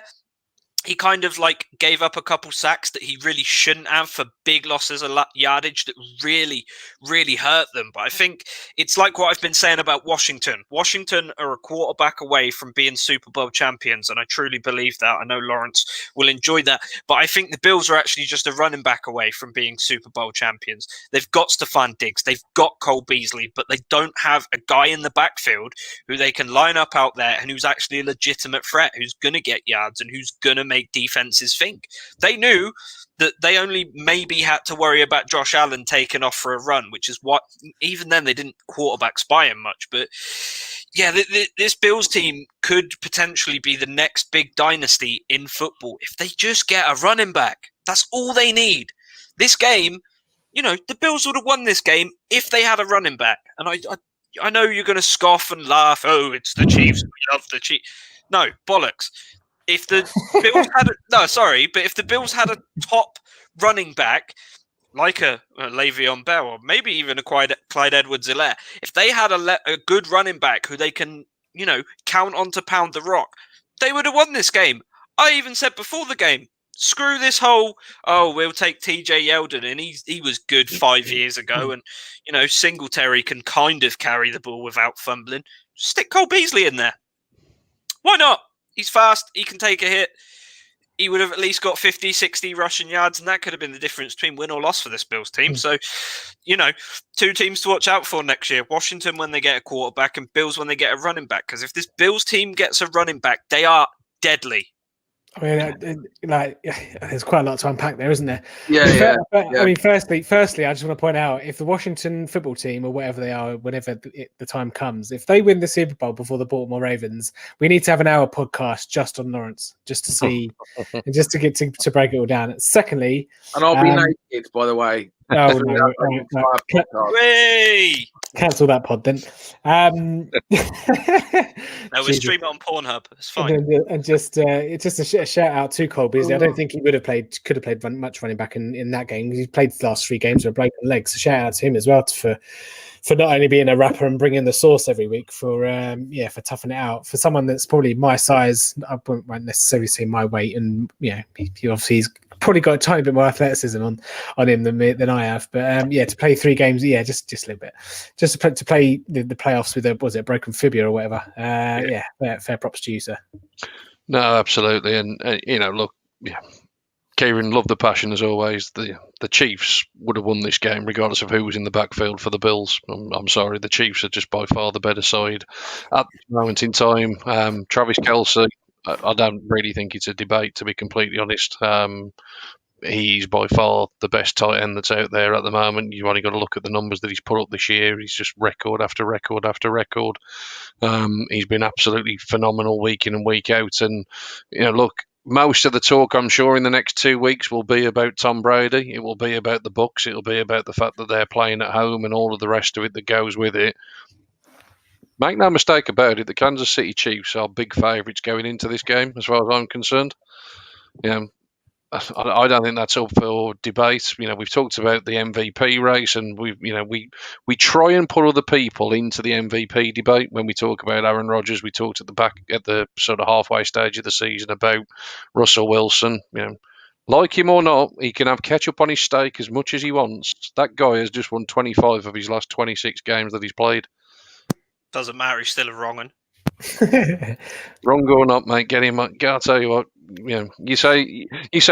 he kind of like gave up a couple sacks that he really shouldn't have for big losses of yardage that really, really hurt them. But I think it's like what I've been saying about Washington. Washington are a quarterback away from being Super Bowl champions, and I truly believe that. I know Lawrence will enjoy that. But I think the Bills are actually just a running back away from being Super Bowl champions. They've got Stephon Diggs. They've got Cole Beasley, but they don't have a guy in the backfield who they can line up out there and who's actually a legitimate threat, who's going to get yards and who's going to make defenses think. They knew that they only maybe had to worry about Josh Allen taking off for a run, which is what, even then they didn't quarterback spy him much. But yeah, this Bills team could potentially be the next big dynasty in football if they just get a running back. That's all they need. This game, the Bills would have won this game if they had a running back. And I know you're going to scoff and laugh. Oh, it's the Chiefs. We love the Chiefs. No, bollocks. If the Bills if the Bills had a top running back like a Le'Veon Bell or maybe even a Clyde Edwards-Helaire, if they had a good running back who they can, count on to pound the rock, they would have won this game. I even said before the game, screw this whole, we'll take TJ Yeldon, and he was good 5 years ago, and Singletary can kind of carry the ball without fumbling. Stick Cole Beasley in there. Why not? He's fast. He can take a hit. He would have at least got 50, 60 rushing yards, and that could have been the difference between win or loss for this Bills team. So, two teams to watch out for next year. Washington when they get a quarterback and Bills when they get a running back. Because if this Bills team gets a running back, they are deadly. I mean, there's quite a lot to unpack there, isn't there? Yeah. I mean, firstly, I just want to point out, if the Washington football team or whatever they are, whenever the time comes, if they win the Super Bowl before the Baltimore Ravens, we need to have an hour podcast just on Lawrence, just to see, and just to get to break it all down. Secondly, and I'll be naked, by the way. Oh no! Cancel that pod then. No, we stream it on Pornhub. It's fine. And just a shout out to Cole Beasley. I don't think he could have played much running back in that game. He played the last 3 games with a broken leg. So shout out to him as well for not only being a rapper and bringing the sauce every week, for toughing it out. For someone that's probably my size, I won't necessarily say my weight, and he obviously he's probably got a tiny bit more athleticism on him than I have. But to play 3 games, just a little bit, just to play the playoffs with a broken fibula or whatever. Fair props to you, sir. No, absolutely, and look, Kieran, love the passion as always. The Chiefs would have won this game regardless of who was in the backfield for the Bills. I'm sorry, the Chiefs are just by far the better side at this moment in time. Travis Kelce, I don't really think it's a debate, to be completely honest. He's by far the best tight end that's out there at the moment. You've only got to look at the numbers that he's put up this year. He's just record after record after record. He's been absolutely phenomenal week in and week out. And, look, most of the talk, I'm sure, in the next 2 weeks will be about Tom Brady. It will be about the Bucs. It'll be about the fact that they're playing at home and all of the rest of it that goes with it. Make no mistake about it, the Kansas City Chiefs are big favourites going into this game, as far as I'm concerned. I don't think that's up for debate. We've talked about the MVP race, and we try and put other people into the MVP debate. When we talk about Aaron Rodgers, we talked at the sort of halfway stage of the season about Russell Wilson. Like him or not, he can have ketchup on his steak as much as he wants. That guy has just won 25 of his last 26 games that he's played. Doesn't matter, he's still a wrong one. Wrong or not, mate, get him. I'll tell you what. You say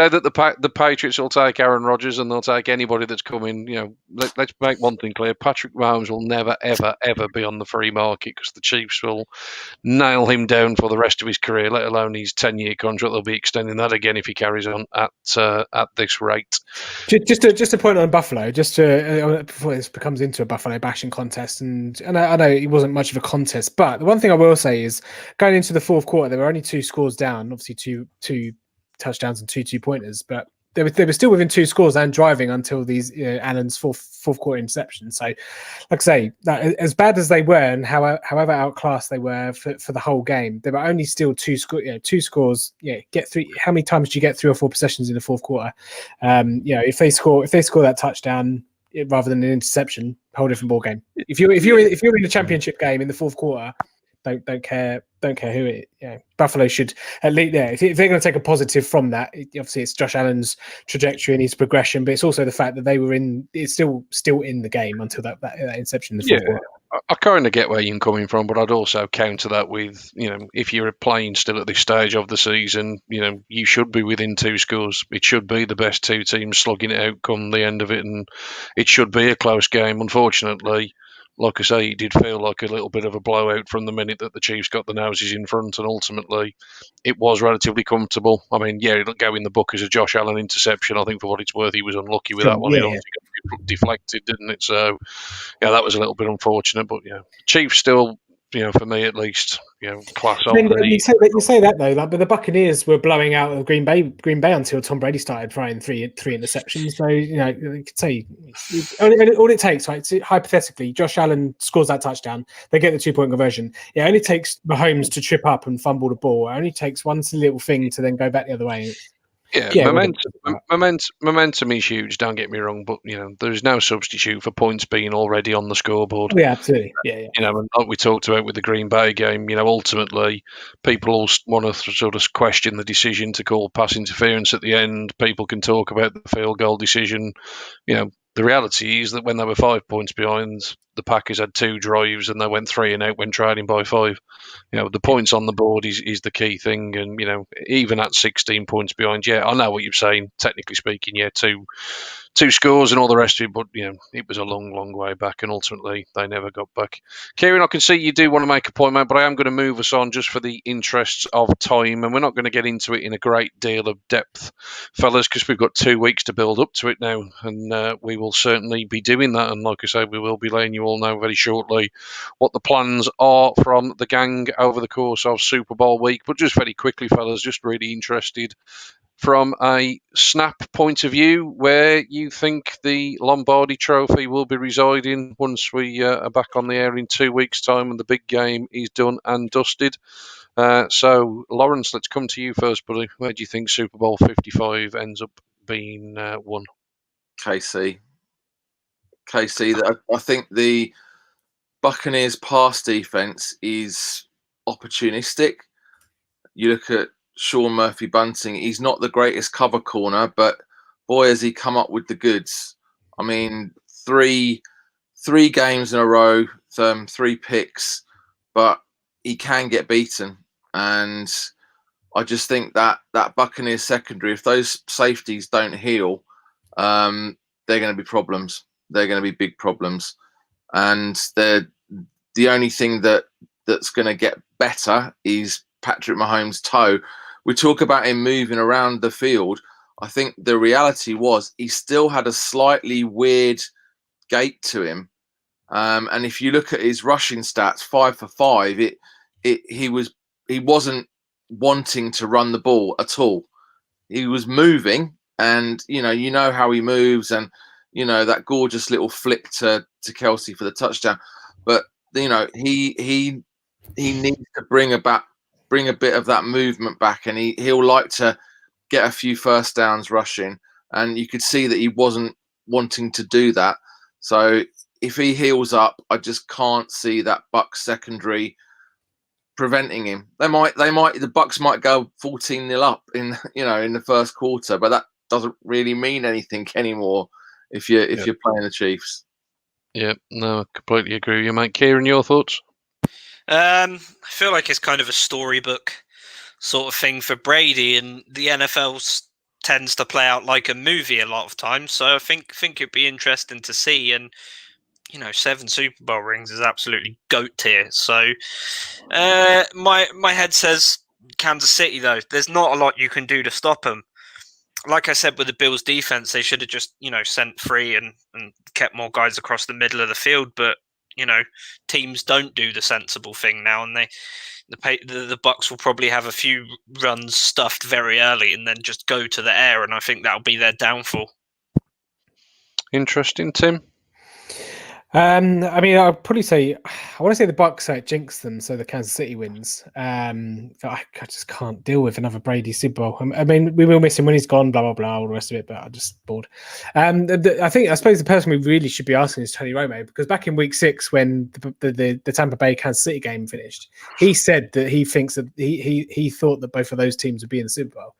that the Patriots will take Aaron Rodgers and they'll take anybody that's coming. Let's make one thing clear: Patrick Mahomes will never, ever, ever be on the free market, because the Chiefs will nail him down for the rest of his career. Let alone his 10-year contract; they'll be extending that again if he carries on at this rate. Just a point on Buffalo, before this becomes into a Buffalo bashing contest, and I know it wasn't much of a contest, but the one thing I will say is, going into the fourth quarter, there were only 2 scores down, obviously two touchdowns and 2 2-pointers, but they were still within 2 scores and driving until these Allen's fourth quarter interception. So, like I say, that, as bad as they were and however outclassed they were for the whole game, there were only still 2 scores. Get 3. How many times do you get 3 or 4 possessions in the fourth quarter? If they score that touchdown rather than an interception, whole different ball game. If you're in a championship game in the fourth quarter, don't care who it. Buffalo should at least if they're going to take a positive from that. Obviously, it's Josh Allen's trajectory and his progression, but it's also the fact that they were it's still in the game until that interception in the fourth quarter. I kind of get where you're coming from, but I'd also counter that with, if you're playing still at this stage of the season, you should be within 2 scores. It should be the best 2 teams slugging it out come the end of it, and it should be a close game. Unfortunately, like I say, it did feel like a little bit of a blowout from the minute that the Chiefs got the noses in front, and ultimately it was relatively comfortable. I mean, it'll go in the book as a Josh Allen interception. I think for what it's worth, he was unlucky with that one. It obviously got deflected, didn't it? So, that was a little bit unfortunate. But, Chiefs still, for me at least, class on. You say that though, but the Buccaneers were blowing out of Green Bay until Tom Brady started throwing three interceptions. So you could say all it takes, right? So hypothetically, Josh Allen scores that touchdown, they get the 2-point conversion. It only takes Mahomes to trip up and fumble the ball. It only takes one little thing to then go back the other way. Momentum is huge, don't get me wrong, but there's no substitute for points being already on the scoreboard. Yeah, absolutely. Yeah. And like we talked about with the Green Bay game, ultimately people all want to sort of question the decision to call pass interference at the end. People can talk about the field goal decision. The reality is that when they were 5 points behind, the Packers had 2 drives and they went 3 and out when trailing by 5. The points on the board is the key thing. And, even at 16 points behind, I know what you're saying. Technically speaking, 2 scores and all the rest of it, but it was a long, long way back, and ultimately they never got back. Kieran, I can see you do want to make a point, mate, but I am going to move us on just for the interests of time, and we're not going to get into it in a great deal of depth, fellas, because we've got 2 weeks to build up to it now, and we will certainly be doing that. And like I say, we will be letting you all know very shortly what the plans are from the gang over the course of Super Bowl week. But just very quickly, fellas, just really interested from a snap point of view, where you think the Lombardi Trophy will be residing once we are back on the air in 2 weeks' time and the big game is done and dusted. So, Lawrence, let's come to you first, buddy. Where do you think Super Bowl 55 ends up being won? KC. I think the Buccaneers' pass defense is opportunistic. You look at Sean Murphy-Bunting, he's not the greatest cover corner, but boy, has he come up with the goods. I mean, three games in a row, 3 picks, but he can get beaten. And I just think that Buccaneers secondary, if those safeties don't heal, they're going to be problems. They're going to be big problems. And the only thing that's going to get better is Patrick Mahomes' toe. We talk about him moving around the field. I think the reality was he still had a slightly weird gait to him. And if you look at his rushing stats, 5 for 5, he wasn't wanting to run the ball at all. He was moving, and you know how he moves, and that gorgeous little flick to Kelsey for the touchdown. But he needs to bring a bit of that movement back, and he'll like to get a few first downs rushing, and you could see that he wasn't wanting to do that. So if he heals up, I just can't see that Bucs secondary preventing him. The Bucs might go 14-0 up in the first quarter, but that doesn't really mean anything anymore if you're playing the Chiefs. Yeah, no, I completely agree with you, mate. Kieran, your thoughts? I feel like it's kind of a storybook sort of thing for Brady, and the NFL tends to play out like a movie a lot of times. So I think it'd be interesting to see. And 7 Super Bowl rings is absolutely GOAT tier. So my head says Kansas City, though. There's not a lot you can do to stop them. Like I said, with the Bills' defense, they should have just sent free and kept more guys across the middle of the field. But teams don't do the sensible thing now, and the Bucks will probably have a few runs stuffed very early and then just go to the air, and I think that'll be their downfall. Interesting, Tim. I mean, I'll probably say I want to say the Bucks jinx them, so the Kansas City wins. But I just can't deal with another Brady Super Bowl. I mean, we will miss him when he's gone, blah blah blah, all the rest of it. But I'm just bored. I suppose the person we really should be asking is Tony Romo, because back in Week 6 when the Tampa Bay Kansas City game finished, he said that he thinks that he thought that both of those teams would be in the Super Bowl.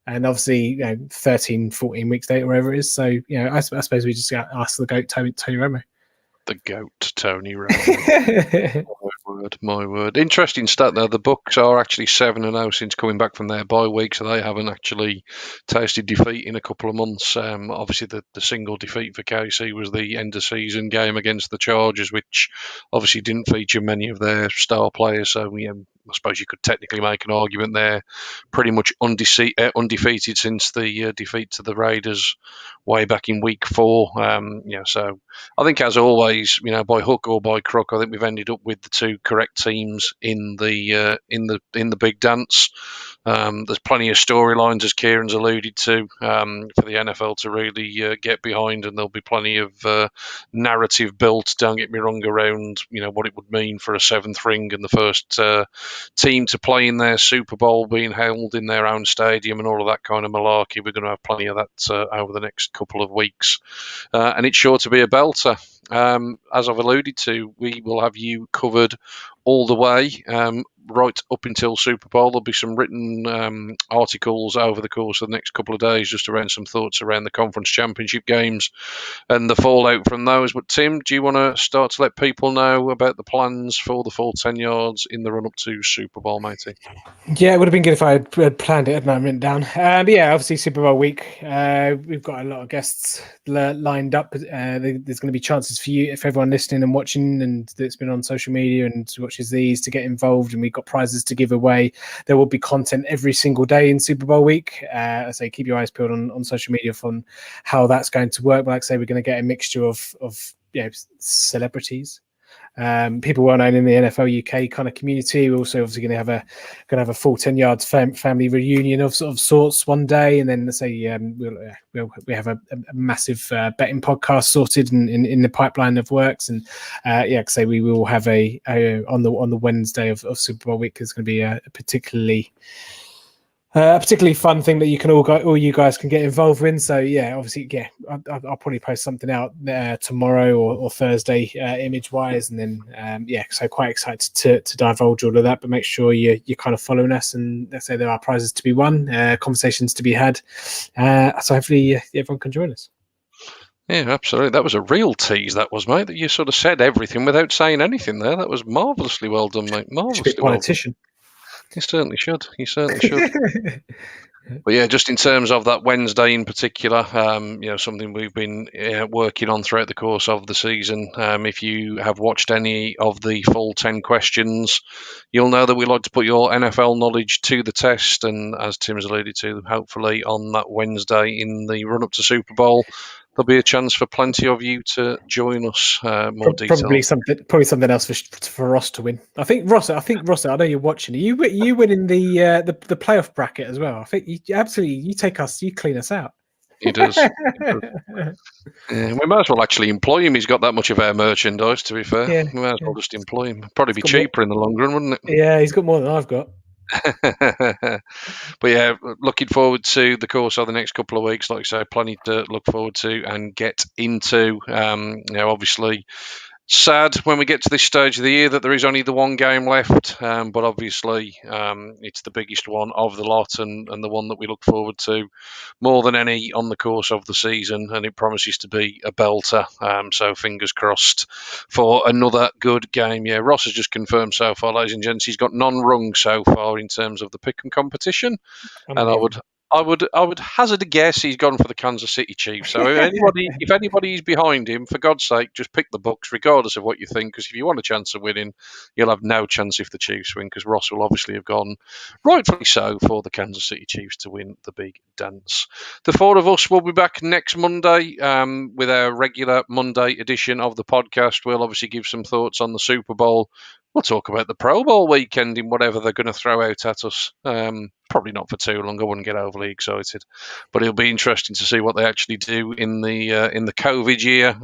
And obviously, 13, 14 weeks later, wherever it is. So, I suppose we just got to ask the GOAT, Tony Romo. The GOAT, Tony Romo. My word. Interesting stat there. The Bucks are actually 7-0 since coming back from their bye week, so they haven't actually tasted defeat in a couple of months. Obviously, the single defeat for KC was the end of season game against the Chargers, which obviously didn't feature many of their star players. So, I suppose you could technically make an argument they're pretty much undefeated since the defeat to the Raiders way back in Week 4. So I think, as always, by hook or by crook, I think we've ended up with the two correct teams in the big dance. There's plenty of storylines, as Kieran's alluded to, for the NFL to really get behind, and there'll be plenty of narrative built. Don't get me wrong, around what it would mean for a 7th ring and the first team to play in their Super Bowl being held in their own stadium and all of that kind of malarkey. We're going to have plenty of that over the next couple of weeks, and it's sure to be a belter. As I've alluded to, we will have you covered all the way, right up until Super Bowl. There'll be some written articles over the course of the next couple of days just around some thoughts around the conference championship games and the fallout from those. But Tim, do you want to start to let people know about the plans for the full 10 yards in the run-up to Super Bowl, matey? Yeah, it would have been good if I had planned it, hadn't I, written down. But yeah, obviously Super Bowl week. We've got a lot of guests lined up. There's going to be chances for you, if everyone listening and watching and that's been on social media and watches these, to get involved, and we've got prizes to give away. There will be content every single day in Super Bowl week. I say keep your eyes peeled on social media on how that's going to work. But like I say, we're going to get a mixture of celebrities, people well known in the NFL UK kind of community. We're also obviously going to have a full 10 yards family reunion of sorts one day, and then let's say we have a massive betting podcast sorted in the pipeline of works, and say we will have on the Wednesday of Super Bowl week. There's going to be a particularly fun thing that all you guys can get involved in. So obviously, I'll probably post something out tomorrow or Thursday, image wise, and then so quite excited to divulge all of that. But make sure you're kind of following us, and let's say there are prizes to be won, conversations to be had. So hopefully everyone can join us. Yeah, absolutely. That was a real tease, that was, mate. That you sort of said everything without saying anything there. That was marvellously well done, mate. Marvelously well done. You certainly should. But yeah, just in terms of that Wednesday in particular, something we've been working on throughout the course of the season. If you have watched any of the full 10 questions, you'll know that we like to put your NFL knowledge to the test. And as Tim's alluded to, hopefully on that Wednesday in the run-up to Super Bowl, there'll be a chance for plenty of you to join us. More details. Probably something else for Ross to win. I think Ross. I know you're watching. You winning the playoff bracket as well. I think you take us. You clean us out. He does. We might as well actually employ him. He's got that much of our merchandise. To be fair, we might as well just employ him. Probably be cheaper in the long run, wouldn't it? Yeah, he's got more than I've got. But yeah, looking forward to the course of the next couple of weeks. Like I say, plenty to look forward to and get into. Obviously, sad when we get to this stage of the year that there is only the one game left, but obviously it's the biggest one of the lot, and the one that we look forward to more than any on the course of the season, and it promises to be a belter, so fingers crossed for another good game. Yeah, Ross has just confirmed so far, ladies and gents, he's got none rung so far in terms of the pick'em competition, and I would I would hazard a guess he's gone for the Kansas City Chiefs. So if anybody's behind him, for God's sake, just pick the Bucks, regardless of what you think. Because if you want a chance of winning, you'll have no chance if the Chiefs win. Because Ross will obviously have gone, rightfully so, for the Kansas City Chiefs to win the big dance. The four of us will be back next Monday with our regular Monday edition of the podcast. We'll obviously give some thoughts on the Super Bowl. We'll talk about the Pro Bowl weekend in whatever they're going to throw out at us. Probably not for too long. I wouldn't get overly excited, but it'll be interesting to see what they actually do in the COVID year.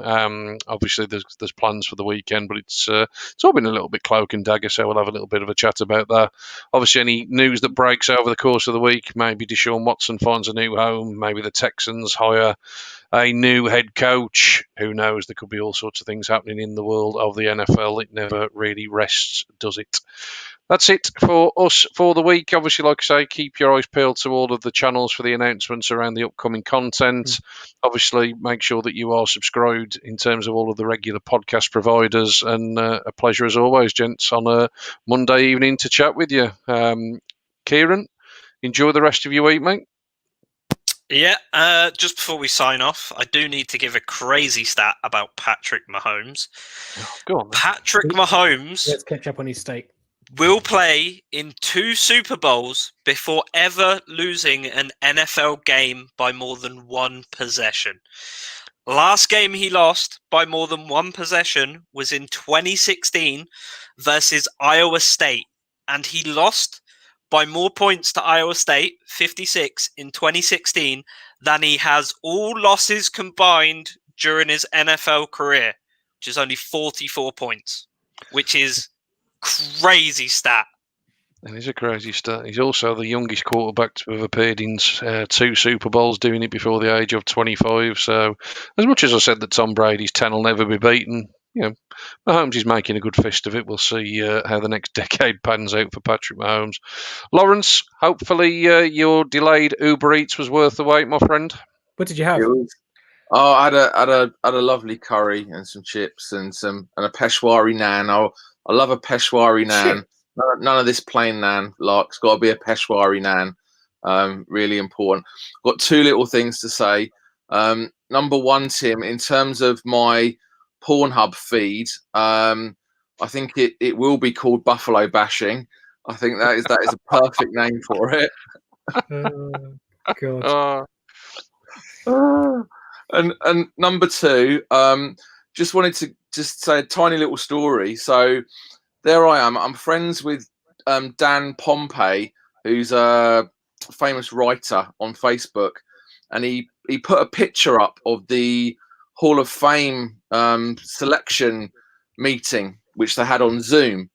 Obviously, there's plans for the weekend, but it's all been a little bit cloak and dagger. So we'll have a little bit of a chat about that. Obviously, any news that breaks over the course of the week, maybe Deshaun Watson finds a new home, maybe the Texans hire a new head coach. Who knows? There could be all sorts of things happening in the world of the NFL. It never really rests, does it? That's it for us for the week. Obviously, like I say, keep your eyes peeled to all of the channels for the announcements around the upcoming content. Obviously, make sure that you are subscribed in terms of all of the regular podcast providers. And a pleasure as always, gents, on a Monday evening to chat with you. Kieran, enjoy the rest of your week, mate. Yeah, just before we sign off, I do need to give a crazy stat about Patrick Mahomes. Go on, then. Patrick Mahomes Let's catch up on his steak. will play in 2 Super Bowls before ever losing an NFL game by more than 1 possession. Last game he lost by more than 1 possession was in 2016 versus Iowa State, and he lost by more points to Iowa State, 56 in 2016, than he has all losses combined during his NFL career, which is only 44 points, which is crazy stat. And he's a crazy stat. He's also the youngest quarterback to have appeared in 2 Super Bowls, doing it before the age of 25. So, as much as I said that Tom Brady's 10 will never be beaten, Mahomes is making a good fist of it. We'll see how the next decade pans out for Patrick Mahomes. Lawrence, hopefully your delayed Uber Eats was worth the wait, my friend. What did you have? I had a lovely curry and some chips and a Peshwari naan. I love a Peshwari naan. None of this plain naan. It's got to be a Peshwari naan. Really important. Got 2 little things to say. Number one, Tim, in terms of my Pornhub feed, I think it will be called Buffalo Bashing. I think that is a perfect name for it. God. And number 2, just wanted to just say a tiny little story. So there I am. I'm friends with Dan Pompey, who's a famous writer on Facebook, and he put a picture up of the Hall of Fame selection meeting, which they had on Zoom.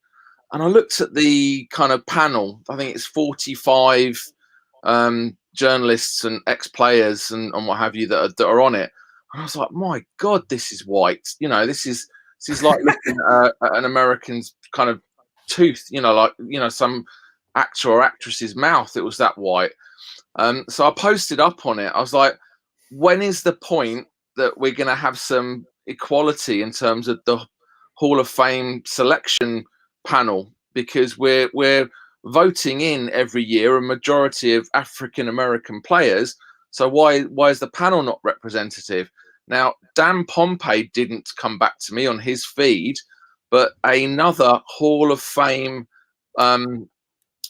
And I looked at the kind of panel. I think it's 45 journalists and ex-players and what have you that are on it. And I was like, my God, this is white. This is like looking at an American's kind of tooth, some actor or actress's mouth. It was that white. So I posted up on it. I was like, when is the point that we're going to have some equality in terms of the Hall of Fame selection panel? Because we're voting in every year a majority of African American players. So why is the panel not representative? Now, Dan Pompey didn't come back to me on his feed, but another Hall of Fame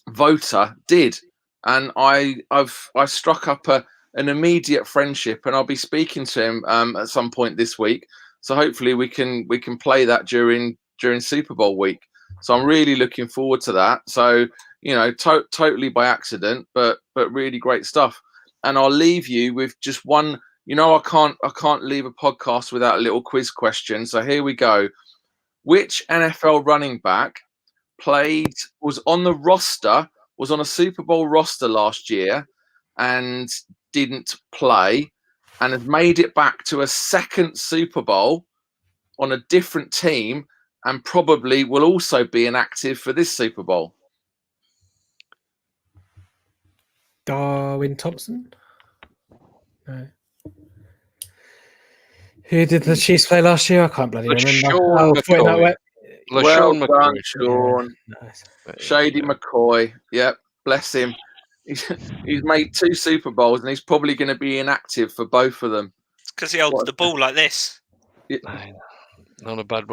voter did, and I've struck up an immediate friendship, and I'll be speaking to him at some point this week. So hopefully we can play that during Super Bowl week. So I'm really looking forward to that. So totally by accident, but really great stuff. And I'll leave you with just one. I can't leave a podcast without a little quiz question. So here we go. Which NFL running back was on a Super Bowl roster last year and didn't play, and has made it back to a second Super Bowl on a different team, and probably will also be inactive for this Super Bowl? Darwin Thompson? No. Who did the Chiefs play last year? I can't bloody remember. Well done, McCoy. Sean. Nice. Shady McCoy. Yep, bless him. He's made 2 Super Bowls, and he's probably going to be inactive for both of them. It's because he holds the ball like this. Not a bad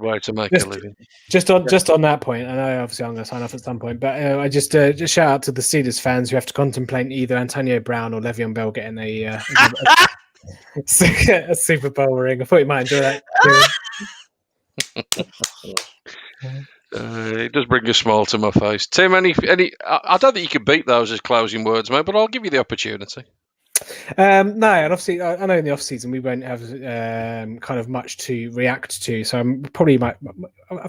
way to make a living. Just on that point, I know obviously I'm going to sign off at some point, but I just shout out to the Steelers fans who have to contemplate either Antonio Brown or Le'Veon Bell getting a Super Bowl ring. I thought you might enjoy that. It does bring a smile to my face. Tim, any? I don't think you could beat those as closing words, mate, but I'll give you the opportunity. No, and obviously I know in the off season we won't have kind of much to react to, so I'm probably I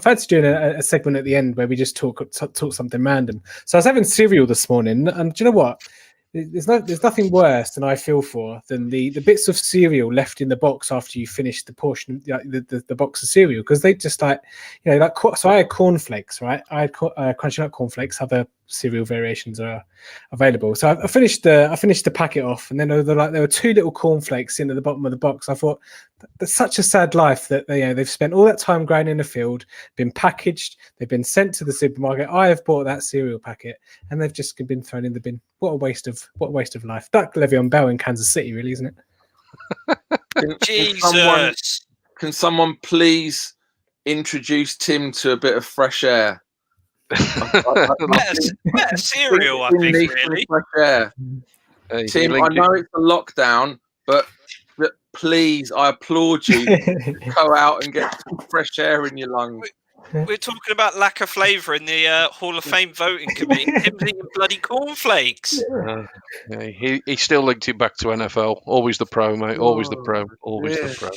fancy doing a segment at the end where we just talk something random. So I was having cereal this morning, and do you know what? There's nothing worse than I feel for than the bits of cereal left in the box after you finish the portion, the box of cereal, because they just so I had cornflakes, right? I had Crunchy Nut cornflakes. Other cereal variations are available. So I finished the packet off, and then there were 2 little cornflakes in at the bottom of the box. I thought that's such a sad life that they've spent all that time growing in the field, been packaged, they've been sent to the supermarket. I have bought that cereal packet, and they've just been thrown in the bin. What a waste of life. That's Le'Veon Bell in Kansas City, really, isn't it? Jesus! Can someone please introduce Tim to a bit of fresh air? Better cereal, I think, really. Fresh air. Tim, I know it's a lockdown, but please, I applaud you. Go out and get some fresh air in your lungs. We're talking about lack of flavour in the Hall of Fame voting committee. Tim's eating bloody cornflakes. He still linked it back to NFL. Always the pro, mate. Always the pro. Always the pro.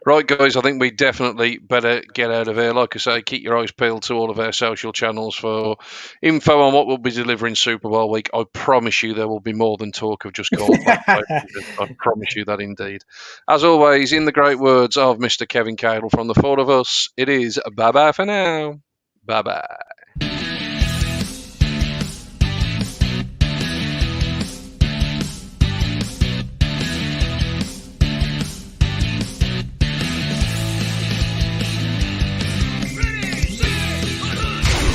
Right, guys, I think we definitely better get out of here. Like I say, keep your eyes peeled to all of our social channels for info on what we'll be delivering Super Bowl week. I promise you there will be more than talk of just golf. I promise you that indeed. As always, in the great words of Mr. Kevin Cadle from the 4 of us, it is bye-bye for now. Bye-bye.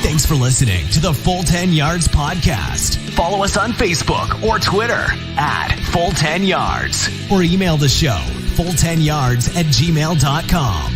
Thanks for listening to the Full 10 Yards Podcast. Follow us on Facebook or Twitter at Full 10 Yards, or email the show full10yards@gmail.com.